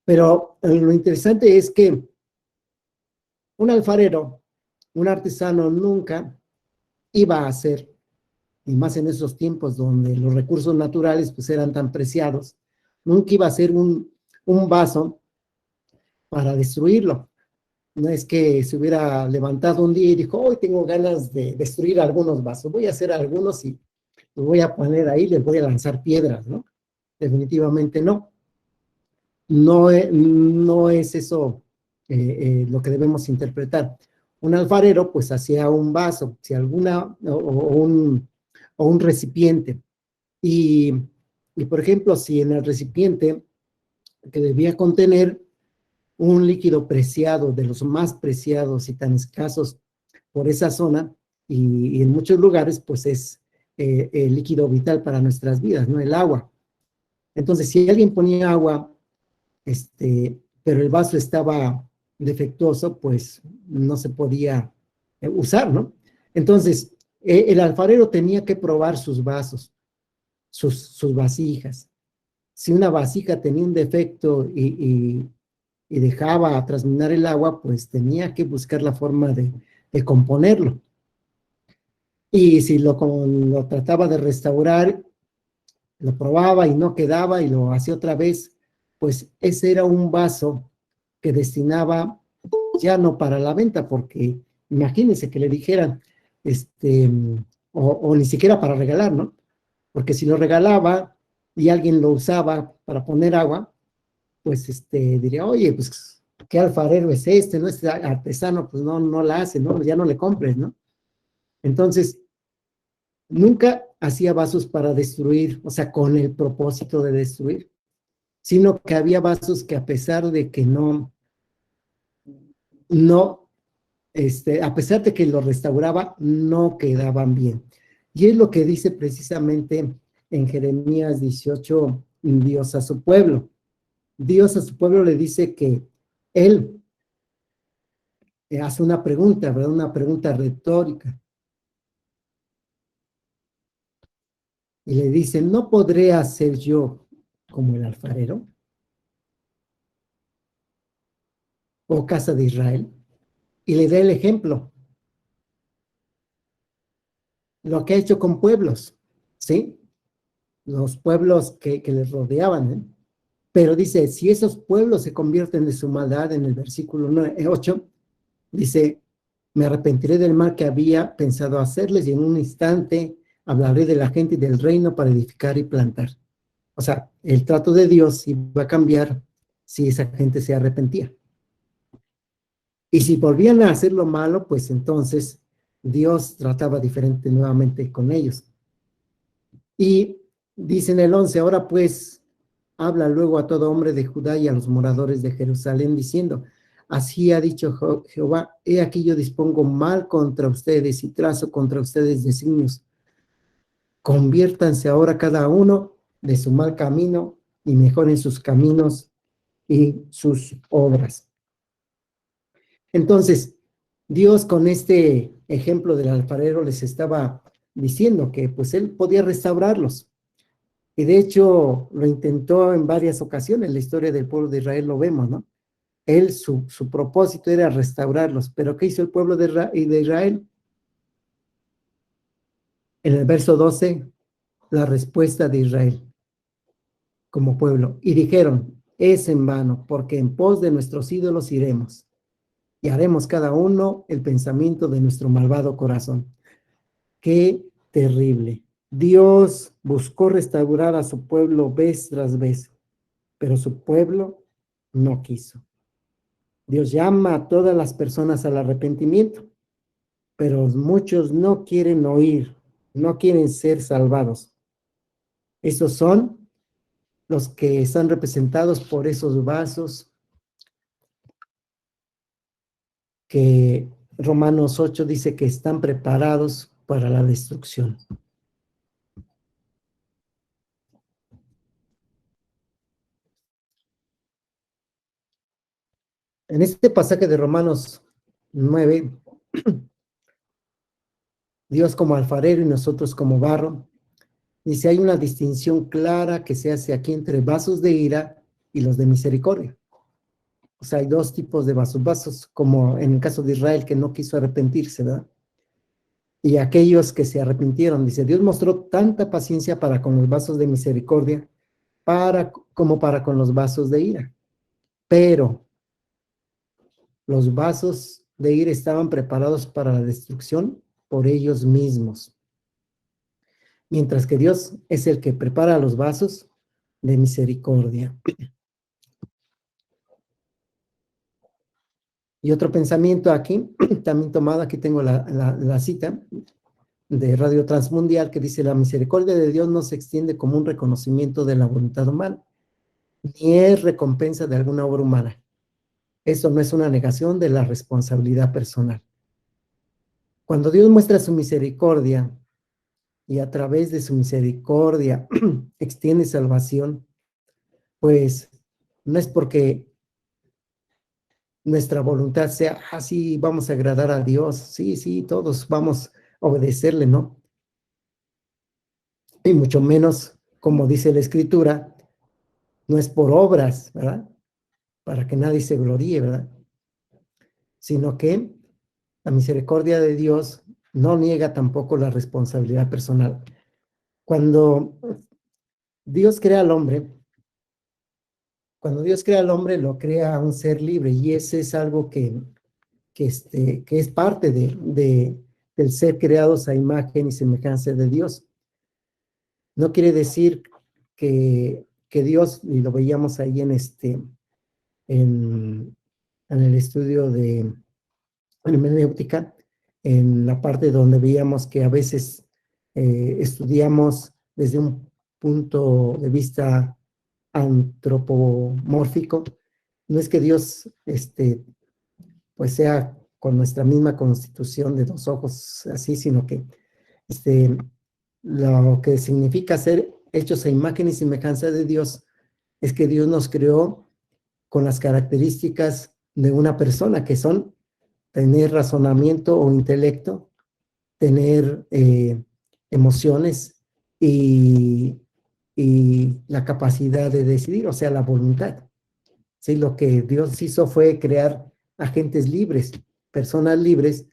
Pero lo interesante es que un alfarero, un artesano nunca iba a hacer, y más en esos tiempos donde los recursos naturales pues eran tan preciados, nunca iba a hacer un vaso para destruirlo. No es que se hubiera levantado un día y dijo, hoy tengo ganas de destruir algunos vasos, voy a hacer algunos y los voy a poner ahí, les voy a lanzar piedras, ¿no? Definitivamente no. No es eso lo que debemos interpretar. Un alfarero pues hacía un vaso, si alguna, o un recipiente. Y, por ejemplo, si en el recipiente que debía contener un líquido preciado, de los más preciados y tan escasos por esa zona, y en muchos lugares, pues es el líquido vital para nuestras vidas, ¿no? El agua. Entonces, si alguien ponía agua, pero el vaso estaba defectuoso, pues no se podía usar, ¿no? Entonces, el alfarero tenía que probar sus vasos, sus vasijas. Si una vasija tenía un defecto y dejaba trasminar el agua, pues tenía que buscar la forma de componerlo. Y si lo trataba de restaurar, lo probaba y no quedaba y lo hacía otra vez, pues ese era un vaso que destinaba ya no para la venta, porque imagínense que le dijeran, o ni siquiera para regalar, ¿no? Porque si lo regalaba y alguien lo usaba para poner agua, pues diría, oye, pues qué alfarero es este, ¿no? Este artesano, pues no la hace, ¿no? Ya no le compres, ¿no? Entonces, nunca hacía vasos para destruir, o sea, con el propósito de destruir, sino que había vasos que a pesar de que no, a pesar de que lo restauraba, no quedaban bien. Y es lo que dice precisamente en Jeremías 18, Dios a su pueblo. Dios a su pueblo le dice que él hace una pregunta, ¿verdad? Una pregunta retórica. Y le dice, ¿no podré hacer yo como el alfarero? ¿O casa de Israel? Y le da el ejemplo, lo que ha hecho con pueblos, ¿sí? Los pueblos que les rodeaban, ¿eh? Pero dice, si esos pueblos se convierten de su maldad, en el versículo 8, dice, me arrepentiré del mal que había pensado hacerles y en un instante hablaré de la gente y del reino para edificar y plantar. O sea, el trato de Dios iba a cambiar si esa gente se arrepentía. Y si volvían a hacer lo malo, pues entonces Dios trataba diferente nuevamente con ellos. Y dice en el 11, ahora pues habla luego a todo hombre de Judá y a los moradores de Jerusalén, diciendo, así ha dicho Jehová, he aquí yo dispongo mal contra ustedes y trazo contra ustedes designios. Conviértanse ahora cada uno de su mal camino y mejoren sus caminos y sus obras. Entonces, Dios con este ejemplo del alfarero les estaba diciendo que pues él podía restaurarlos. Y de hecho lo intentó en varias ocasiones. En la historia del pueblo de Israel lo vemos, ¿no? Él, su propósito era restaurarlos. Pero ¿qué hizo el pueblo de Israel? En el verso 12, la respuesta de Israel como pueblo. Y dijeron, es en vano, porque en pos de nuestros ídolos iremos. Y haremos cada uno el pensamiento de nuestro malvado corazón. Qué terrible. Dios buscó restaurar a su pueblo vez tras vez, pero su pueblo no quiso. Dios llama a todas las personas al arrepentimiento, pero muchos no quieren oír no quieren ser salvados. Esos son los que están representados por esos vasos que Romanos 8 dice que están preparados para la destrucción. En este pasaje de Romanos 9, Dios como alfarero y nosotros como barro, dice, hay una distinción clara que se hace aquí entre vasos de ira y los de misericordia. O sea, hay dos tipos de vasos, vasos como en el caso de Israel que no quiso arrepentirse, ¿verdad? Y aquellos que se arrepintieron, dice, Dios mostró tanta paciencia para con los vasos de misericordia como para con los vasos de ira. Pero los vasos de ira estaban preparados para la destrucción por ellos mismos. Mientras que Dios es el que prepara los vasos de misericordia. Y otro pensamiento aquí, también tomado, aquí tengo la cita de Radio Transmundial que dice, la misericordia de Dios no se extiende como un reconocimiento de la voluntad humana, ni es recompensa de alguna obra humana. Eso no es una negación de la responsabilidad personal. Cuando Dios muestra su misericordia y a través de su misericordia extiende salvación, pues no es porque nuestra voluntad sea, sí, vamos a agradar a Dios, sí, todos vamos a obedecerle, ¿no? Y mucho menos, como dice la Escritura, no es por obras, ¿verdad? Para que nadie se gloríe, ¿verdad? Sino que la misericordia de Dios no niega tampoco la responsabilidad personal. Cuando Dios crea al hombre, lo crea a un ser libre, y ese es algo que es parte del ser creados a imagen y semejanza de Dios. No quiere decir que Dios, y lo veíamos ahí en el estudio de hermenéutica, en la parte donde veíamos que a veces estudiamos desde un punto de vista antropomórfico. No es que Dios pues sea con nuestra misma constitución de dos ojos así, sino que lo que significa ser hechos a imagen y semejanza de Dios es que Dios nos creó con las características de una persona, que son tener razonamiento o intelecto, tener emociones y la capacidad de decidir, o sea, la voluntad. ¿Sí? Lo que Dios hizo fue crear agentes libres, personas libres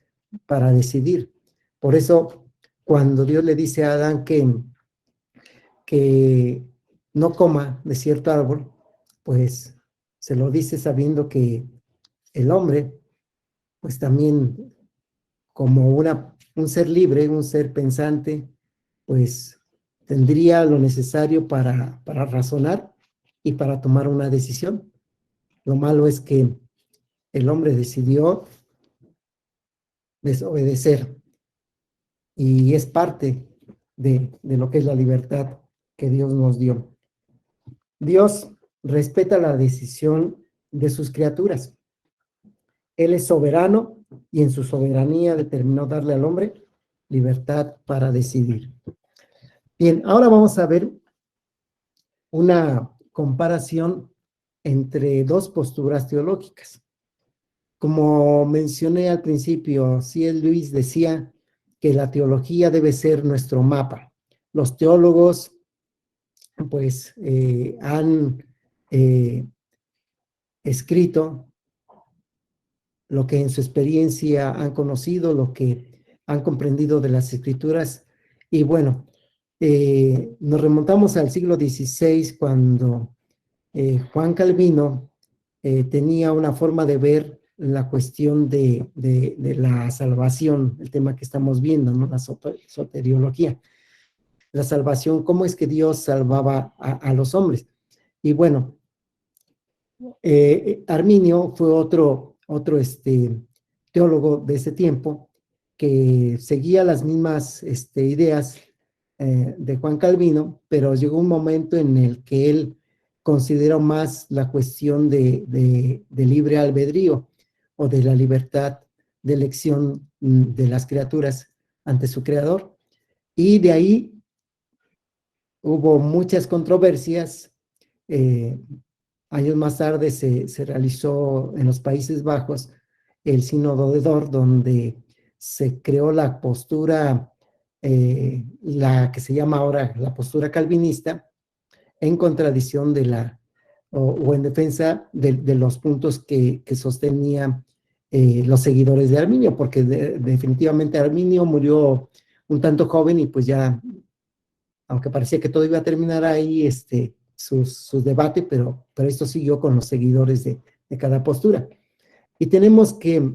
para decidir. Por eso, cuando Dios le dice a Adán que no coma de cierto árbol, pues se lo dice sabiendo que el hombre, pues también como un ser libre, un ser pensante, pues tendría lo necesario para razonar y para tomar una decisión. Lo malo es que el hombre decidió desobedecer, y es parte de lo que es la libertad que Dios nos dio. Dios respeta la decisión de sus criaturas. Él es soberano y en su soberanía determinó darle al hombre libertad para decidir. Bien, ahora vamos a ver una comparación entre dos posturas teológicas. Como mencioné al principio, C.S. Lewis decía que la teología debe ser nuestro mapa. Los teólogos, pues, han escrito lo que en su experiencia han conocido, lo que han comprendido de las Escrituras. Y bueno, nos remontamos al siglo XVI, cuando Juan Calvino tenía una forma de ver la cuestión de la salvación, el tema que estamos viendo, ¿no? La soteriología. La salvación, cómo es que Dios salvaba a los hombres. Y bueno, Arminio fue otro teólogo de ese tiempo que seguía las mismas ideas de Juan Calvino, pero llegó un momento en el que él consideró más la cuestión de libre albedrío o de la libertad de elección de las criaturas ante su creador. Y de ahí hubo muchas controversias. Años más tarde se realizó en los Países Bajos el Sínodo de Dort, donde se creó la postura, la que se llama ahora la postura calvinista, en contradicción de o en defensa de los puntos que sostenían los seguidores de Arminio, porque definitivamente Arminio murió un tanto joven y pues ya, aunque parecía que todo iba a terminar ahí, su debate, pero esto siguió con los seguidores de cada postura. Y tenemos que,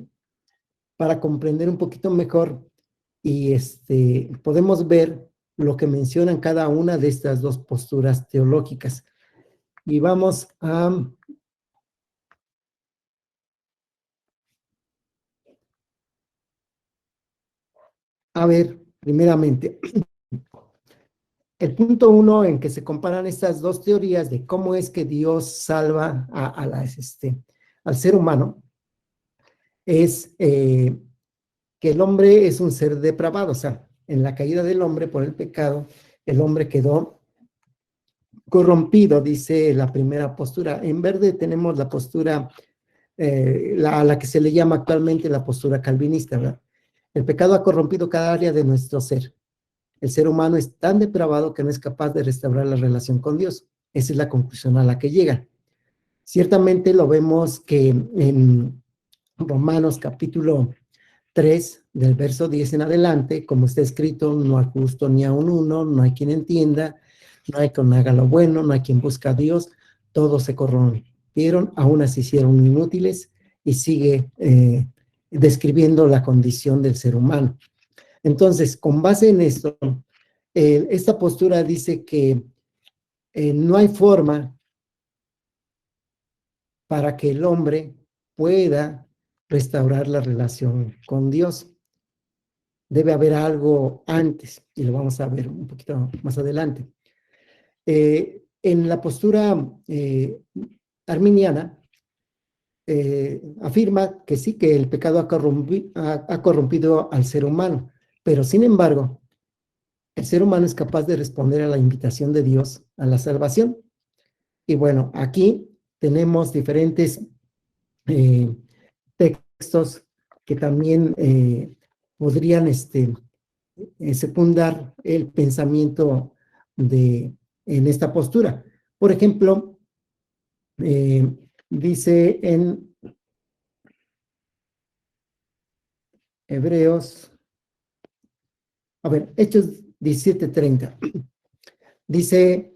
para comprender un poquito mejor, y podemos ver lo que mencionan cada una de estas dos posturas teológicas. Y vamos a ver, primeramente, el punto 1 en que se comparan estas dos teorías de cómo es que Dios salva al ser humano es que el hombre es un ser depravado. O sea, en la caída del hombre por el pecado, el hombre quedó corrompido, dice la primera postura. En verde tenemos la postura, a la que se le llama actualmente la postura calvinista, ¿verdad? El pecado ha corrompido cada área de nuestro ser. El ser humano es tan depravado que no es capaz de restaurar la relación con Dios. Esa es la conclusión a la que llega. Ciertamente lo vemos que en Romanos capítulo 3, del verso 10 en adelante, como está escrito, no hay justo ni aun uno, no hay quien entienda, no hay quien haga lo bueno, no hay quien busque a Dios, todos se corrompieron, aún así hicieron inútiles, y sigue describiendo la condición del ser humano. Entonces, con base en esto, esta postura dice que no hay forma para que el hombre pueda restaurar la relación con Dios. Debe haber algo antes, y lo vamos a ver un poquito más adelante. En la postura arminiana, afirma que sí, que el pecado ha corrompido al ser humano, pero sin embargo, el ser humano es capaz de responder a la invitación de Dios a la salvación. Y bueno, aquí tenemos diferentes textos que también podrían secundar el pensamiento en esta postura. Por ejemplo, dice en Hebreos, a ver, Hechos 17:30, dice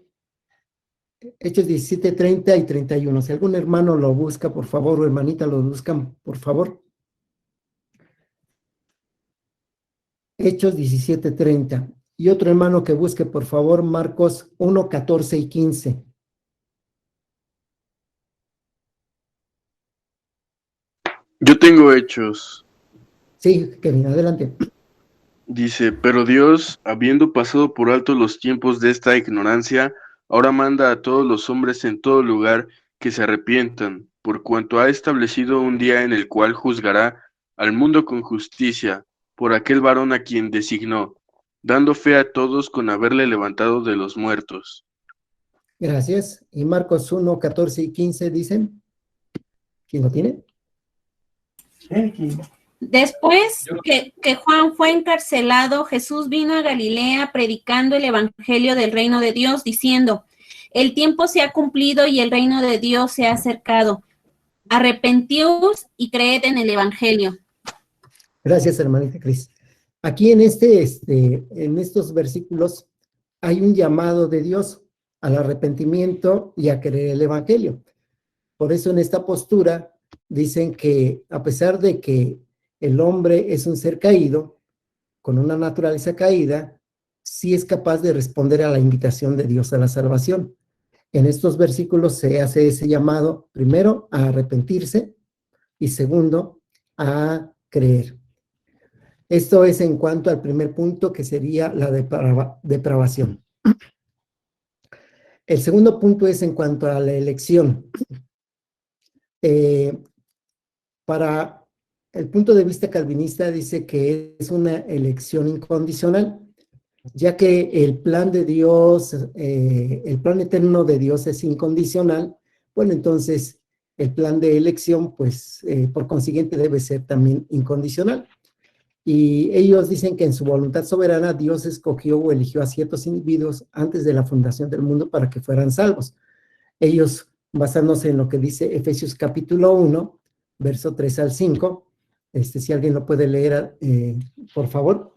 Hechos 17:30 y 31. Si algún hermano lo busca, por favor, o hermanita lo buscan, por favor. Hechos 17:30. Y otro hermano que busque, por favor, Marcos 1:14 y 15. Yo tengo Hechos. Sí, Kevin, adelante. Dice, pero Dios, habiendo pasado por alto los tiempos de esta ignorancia, ahora manda a todos los hombres en todo lugar que se arrepientan, por cuanto ha establecido un día en el cual juzgará al mundo con justicia, por aquel varón a quien designó, dando fe a todos con haberle levantado de los muertos. Gracias. Y Marcos 1:14 y 15 dicen. ¿Quién lo tiene? Después que Juan fue encarcelado, Jesús vino a Galilea predicando el evangelio del reino de Dios, diciendo, el tiempo se ha cumplido y el reino de Dios se ha acercado. Arrepentíos y creed en el evangelio. Gracias, hermanita Cris. Aquí en estos versículos hay un llamado de Dios al arrepentimiento y a creer el evangelio. Por eso en esta postura dicen que a pesar de que el hombre es un ser caído, con una naturaleza caída, sí es capaz de responder a la invitación de Dios a la salvación. En estos versículos se hace ese llamado, primero, a arrepentirse y segundo, a creer. Esto es en cuanto al primer punto, que sería la depravación. El segundo punto es en cuanto a la elección. Para el punto de vista calvinista dice que es una elección incondicional, ya que el plan de Dios, el plan eterno de Dios es incondicional. Bueno, entonces el plan de elección, pues por consiguiente debe ser también incondicional. Y ellos dicen que en su voluntad soberana Dios escogió o eligió a ciertos individuos antes de la fundación del mundo para que fueran salvos. Ellos, basándose en lo que dice Efesios capítulo 1, verso 3 al 5, si alguien lo puede leer, por favor.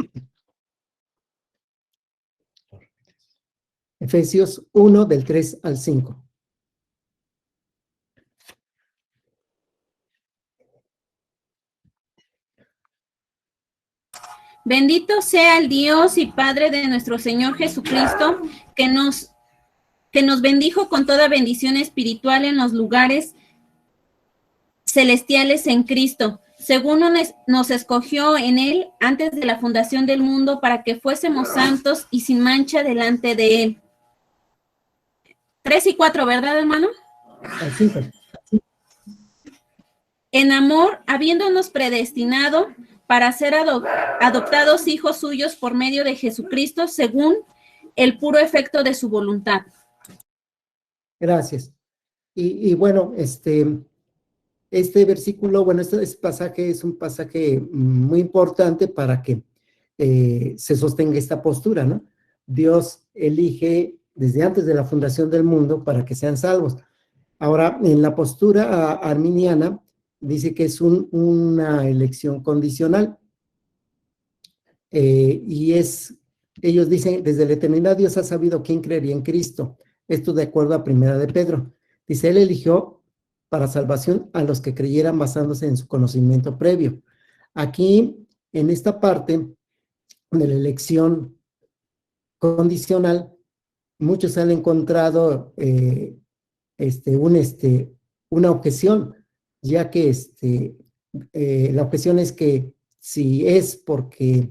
Efesios 1, del 3 al 5. Bendito sea el Dios y Padre de nuestro Señor Jesucristo, que nos bendijo con toda bendición espiritual en los lugares celestiales en Cristo, según nos escogió en Él antes de la fundación del mundo para que fuésemos santos y sin mancha delante de Él. 3 y 4, ¿verdad, hermano? Al 5. En amor, habiéndonos predestinado para ser adoptados hijos suyos por medio de Jesucristo, según el puro efecto de su voluntad. Gracias. Y bueno, este versículo, bueno, este pasaje es un pasaje muy importante para que se sostenga esta postura, ¿no? Dios elige desde antes de la fundación del mundo para que sean salvos. Ahora, en la postura arminiana, dice que es una elección condicional. Ellos dicen, desde la eternidad Dios ha sabido quién creería en Cristo. Esto de acuerdo a Primera de Pedro. Dice, Él eligió para salvación a los que creyeran basándose en su conocimiento previo. Aquí, en esta parte de la elección condicional, muchos han encontrado una objeción, ya que la objeción es que si es porque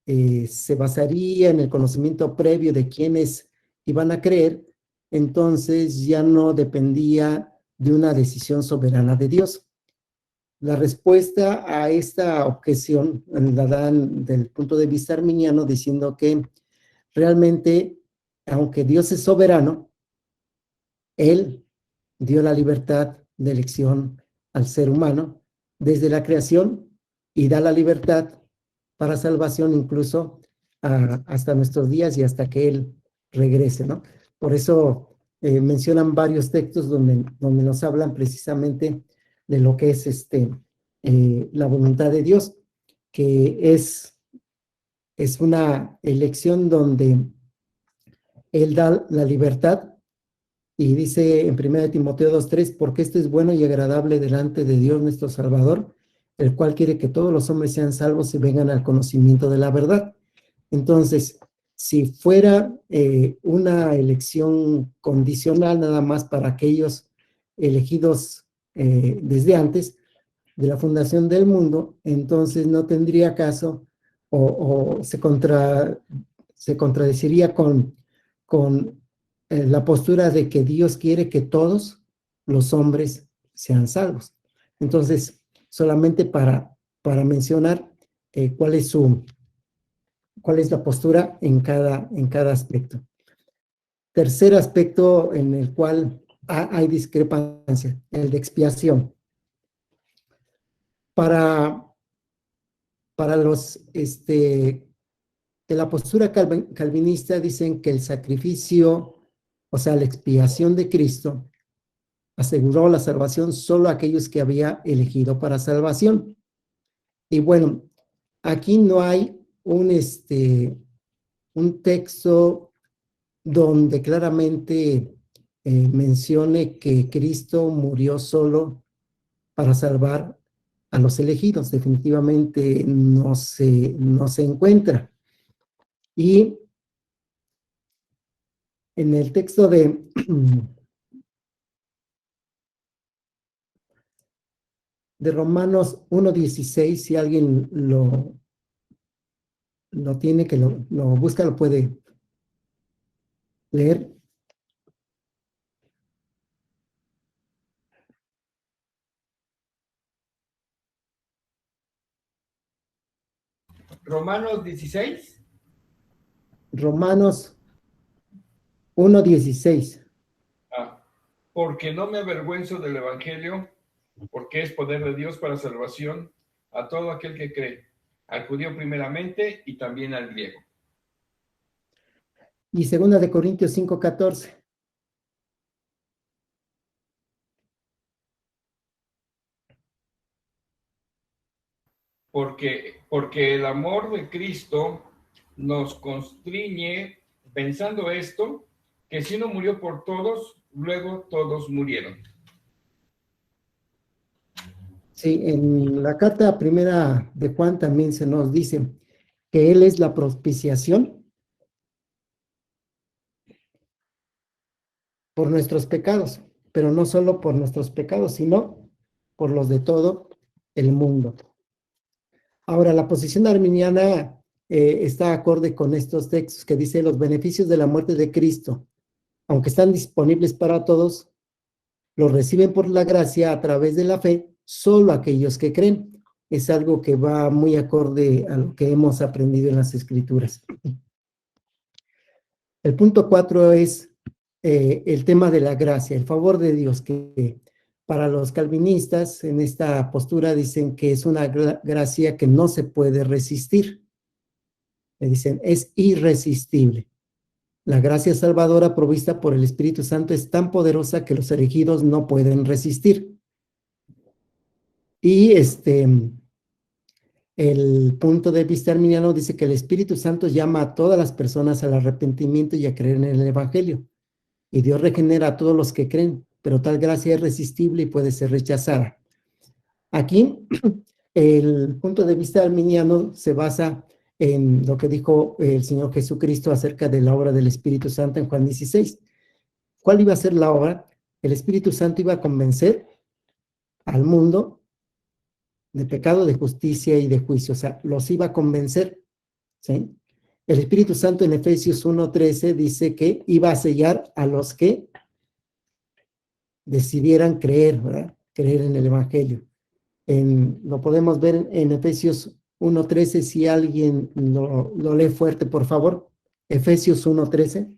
se basaría en el conocimiento previo de quienes iban a creer, entonces ya no dependía de una decisión soberana de Dios. La respuesta a esta objeción la dan del punto de vista arminiano, diciendo que realmente, aunque Dios es soberano, Él dio la libertad de elección al ser humano desde la creación y da la libertad para salvación incluso hasta nuestros días y hasta que Él regrese, ¿no? Por eso mencionan varios textos donde nos hablan precisamente de lo que es la voluntad de Dios, que es una elección donde Él da la libertad. Y dice en 1 Timoteo 2:3, porque esto es bueno y agradable delante de Dios nuestro Salvador, el cual quiere que todos los hombres sean salvos y vengan al conocimiento de la verdad. Entonces, si fuera una elección condicional nada más para aquellos elegidos desde antes de la fundación del mundo, entonces no tendría caso o se contradeciría con la postura de que Dios quiere que todos los hombres sean salvos. Entonces, solamente para mencionar cuál es la postura en cada aspecto. Tercer aspecto en el cual hay discrepancia, el de expiación. Para los de la postura calvinista dicen que el sacrificio, o sea, la expiación de Cristo, aseguró la salvación solo a aquellos que había elegido para salvación. Y bueno, aquí no hay un texto donde claramente mencione que Cristo murió solo para salvar a los elegidos. Definitivamente no se encuentra. Y en el texto de Romanos 1:16, si alguien lo lo tiene, que lo busca, lo puede leer. Romanos 16. Romanos 1:16. Porque no me avergüenzo del Evangelio, porque es poder de Dios para salvación a todo aquel que cree, al judío primeramente y también al griego. Y 2 Corintios 5:14. Porque el amor de Cristo nos constriñe, pensando esto, que si uno murió por todos, luego todos murieron. Sí, en la carta primera de Juan también se nos dice que Él es la propiciación por nuestros pecados, pero no solo por nuestros pecados, sino por los de todo el mundo. Ahora, la posición arminiana está acorde con estos textos que dice: los beneficios de la muerte de Cristo, aunque están disponibles para todos, los reciben por la gracia a través de la fe solo aquellos que creen. Es algo que va muy acorde a lo que hemos aprendido en las Escrituras. El punto 4 es el tema de la gracia, el favor de Dios, que para los calvinistas en esta postura dicen que es una gracia que no se puede resistir. Le dicen, es irresistible. La gracia salvadora provista por el Espíritu Santo es tan poderosa que los elegidos no pueden resistir. Y el punto de vista arminiano dice que el Espíritu Santo llama a todas las personas al arrepentimiento y a creer en el Evangelio. Y Dios regenera a todos los que creen, pero tal gracia es resistible y puede ser rechazada. Aquí, el punto de vista arminiano se basa en lo que dijo el Señor Jesucristo acerca de la obra del Espíritu Santo en Juan 16. ¿Cuál iba a ser la obra? El Espíritu Santo iba a convencer al mundo de pecado, de justicia y de juicio. O sea, los iba a convencer, ¿sí? El Espíritu Santo en Efesios 1:13 dice que iba a sellar a los que decidieran creer, ¿verdad? Creer en el Evangelio. Lo podemos ver en Efesios 1:13, si alguien lo lee fuerte, por favor. Efesios 1:13.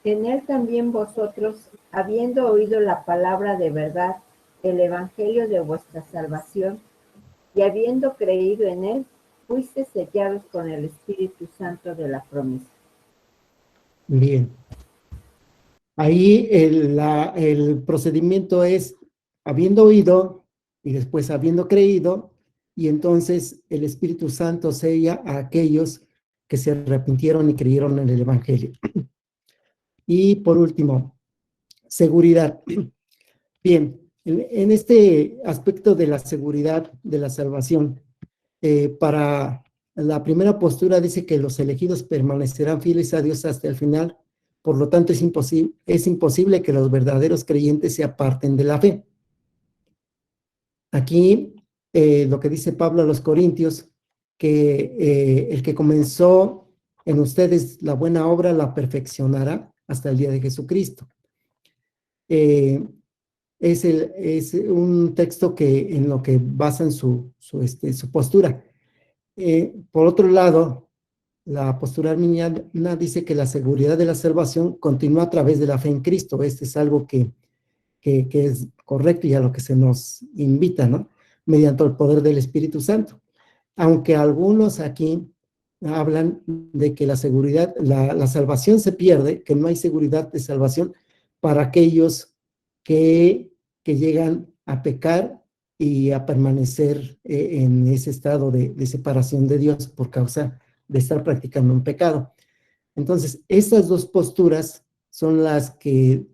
En él también vosotros, habiendo oído la palabra de verdad, el evangelio de vuestra salvación, y habiendo creído en él, fuiste sellados con el Espíritu Santo de la promesa. Bien. Ahí el procedimiento es habiendo oído y después habiendo creído, y entonces el Espíritu Santo sella a aquellos que se arrepintieron y creyeron en el Evangelio. Y por último, seguridad. Bien, en este aspecto de la seguridad de la salvación, para la primera postura dice que los elegidos permanecerán fieles a Dios hasta el final, por lo tanto es imposible que los verdaderos creyentes se aparten de la fe. Aquí lo que dice Pablo a los Corintios, que el que comenzó en ustedes la buena obra la perfeccionará hasta el día de Jesucristo. Es un texto que en lo que basan su postura. Por otro lado, la postura arminiana dice que la seguridad de la salvación continúa a través de la fe en Cristo. Este es algo que es correcto y a lo que se nos invita, ¿no? Mediante el poder del Espíritu Santo. Aunque algunos aquí hablan de que la seguridad, la salvación se pierde, que no hay seguridad de salvación para aquellos que llegan a pecar y a permanecer en ese estado de separación de Dios por causa de estar practicando un pecado. Entonces, estas dos posturas son las que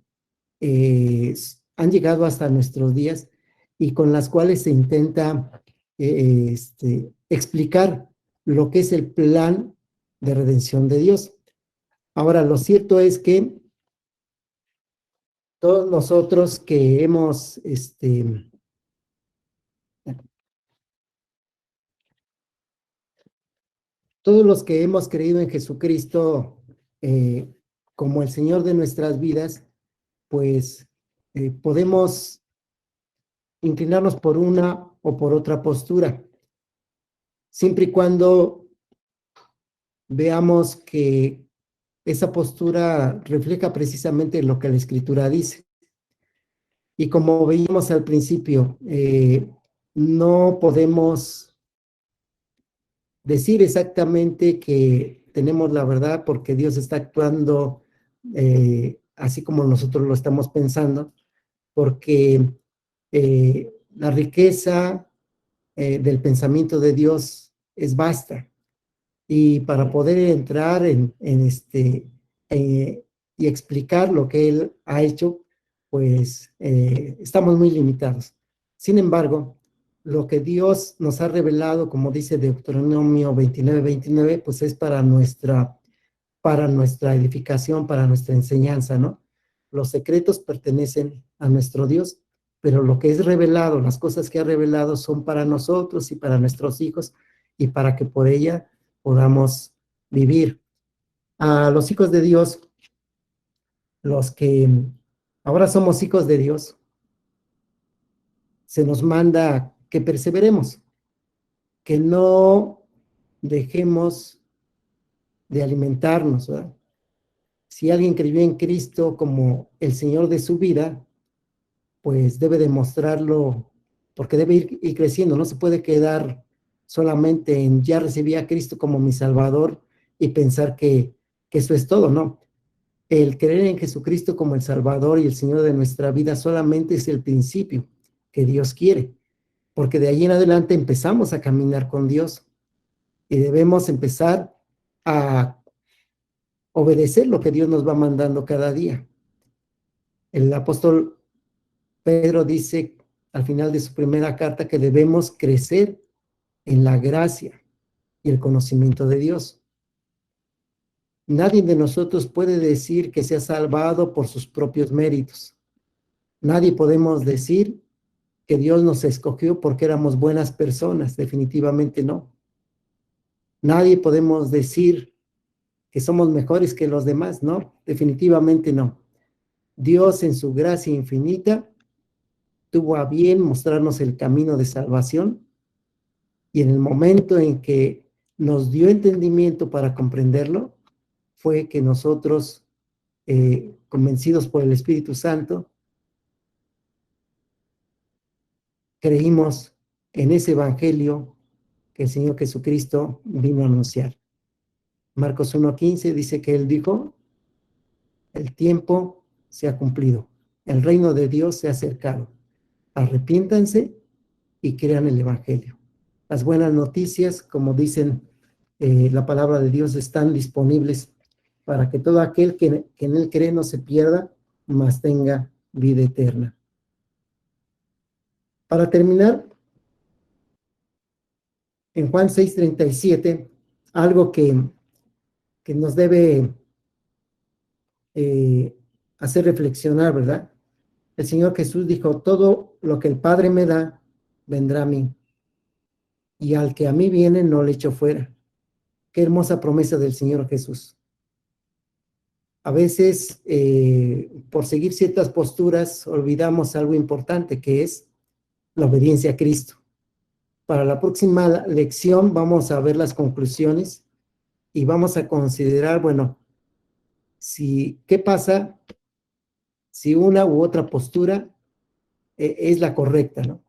han llegado hasta nuestros días y con las cuales se intenta explicar lo que es el plan de redención de Dios. Ahora, lo cierto es que todos nosotros que hemos, todos los que hemos creído en Jesucristo como el Señor de nuestras vidas, pues podemos inclinarnos por una o por otra postura, siempre y cuando veamos que esa postura refleja precisamente lo que la Escritura dice. Y como veíamos al principio, no podemos decir exactamente que tenemos la verdad porque Dios está actuando así como nosotros lo estamos pensando, porque la riqueza del pensamiento de Dios es vasta. Y para poder entrar y explicar lo que Él ha hecho, pues estamos muy limitados. Sin embargo, lo que Dios nos ha revelado, como dice Deuteronomio 29:29, pues es para nuestra edificación, para nuestra enseñanza, ¿no? Los secretos pertenecen a nuestro Dios, pero lo que es revelado, las cosas que ha revelado son para nosotros y para nuestros hijos, y para que por ella podamos vivir. A los hijos de Dios, los que ahora somos hijos de Dios, se nos manda que perseveremos, que no dejemos de alimentarnos, ¿verdad? Si alguien creyó en Cristo como el Señor de su vida, pues debe demostrarlo, porque debe ir creciendo, no se puede quedar solamente en ya recibí a Cristo como mi Salvador y pensar que eso es todo, ¿no? El creer en Jesucristo como el Salvador y el Señor de nuestra vida solamente es el principio que Dios quiere, porque de ahí en adelante empezamos a caminar con Dios y debemos empezar a obedecer lo que Dios nos va mandando cada día. El apóstol Pedro dice al final de su primera carta que debemos crecer en la gracia y el conocimiento de Dios. Nadie de nosotros puede decir que se ha salvado por sus propios méritos. Nadie podemos decir que Dios nos escogió porque éramos buenas personas, definitivamente no. Nadie podemos decir que somos mejores que los demás, no, definitivamente no. Dios en su gracia infinita tuvo a bien mostrarnos el camino de salvación, y en el momento en que nos dio entendimiento para comprenderlo, fue que nosotros, convencidos por el Espíritu Santo, creímos en ese evangelio que el Señor Jesucristo vino a anunciar. Marcos 1:15 dice que Él dijo, el tiempo se ha cumplido, el reino de Dios se ha acercado, arrepiéntanse y crean el evangelio. Las buenas noticias, como dicen la palabra de Dios, están disponibles para que todo aquel que en Él cree no se pierda, mas tenga vida eterna. Para terminar, en Juan 6:37, algo que nos debe hacer reflexionar, ¿verdad? El Señor Jesús dijo, todo lo que el Padre me da, vendrá a mí, y al que a mí viene, no le echo fuera. Qué hermosa promesa del Señor Jesús. A veces, por seguir ciertas posturas, olvidamos algo importante, que es la obediencia a Cristo. Para la próxima lección vamos a ver las conclusiones y vamos a considerar, bueno, ¿qué pasa si una u otra postura es la correcta, ¿no?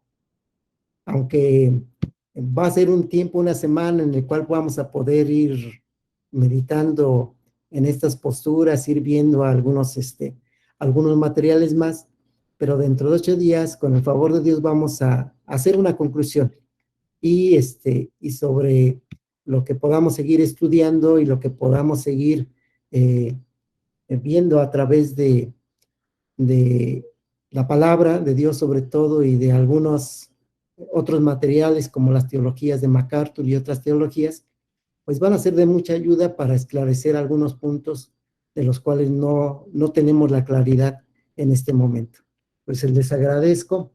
Aunque va a ser un tiempo, una semana en el cual vamos a poder ir meditando en estas posturas, ir viendo algunos materiales más, pero dentro de 8 días, con el favor de Dios, vamos a hacer una conclusión y sobre lo que podamos seguir estudiando y lo que podamos seguir viendo a través de la palabra de Dios sobre todo, y de algunos otros materiales como las teologías de MacArthur y otras teologías, pues van a ser de mucha ayuda para esclarecer algunos puntos de los cuales no tenemos la claridad en este momento. Pues les agradezco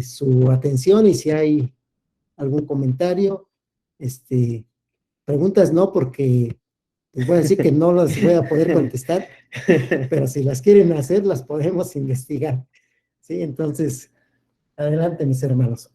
su atención, y si hay algún comentario, preguntas no, porque les voy a decir que no las voy a poder contestar, pero si las quieren hacer, las podemos investigar. ¿Sí? Entonces, adelante, mis hermanos.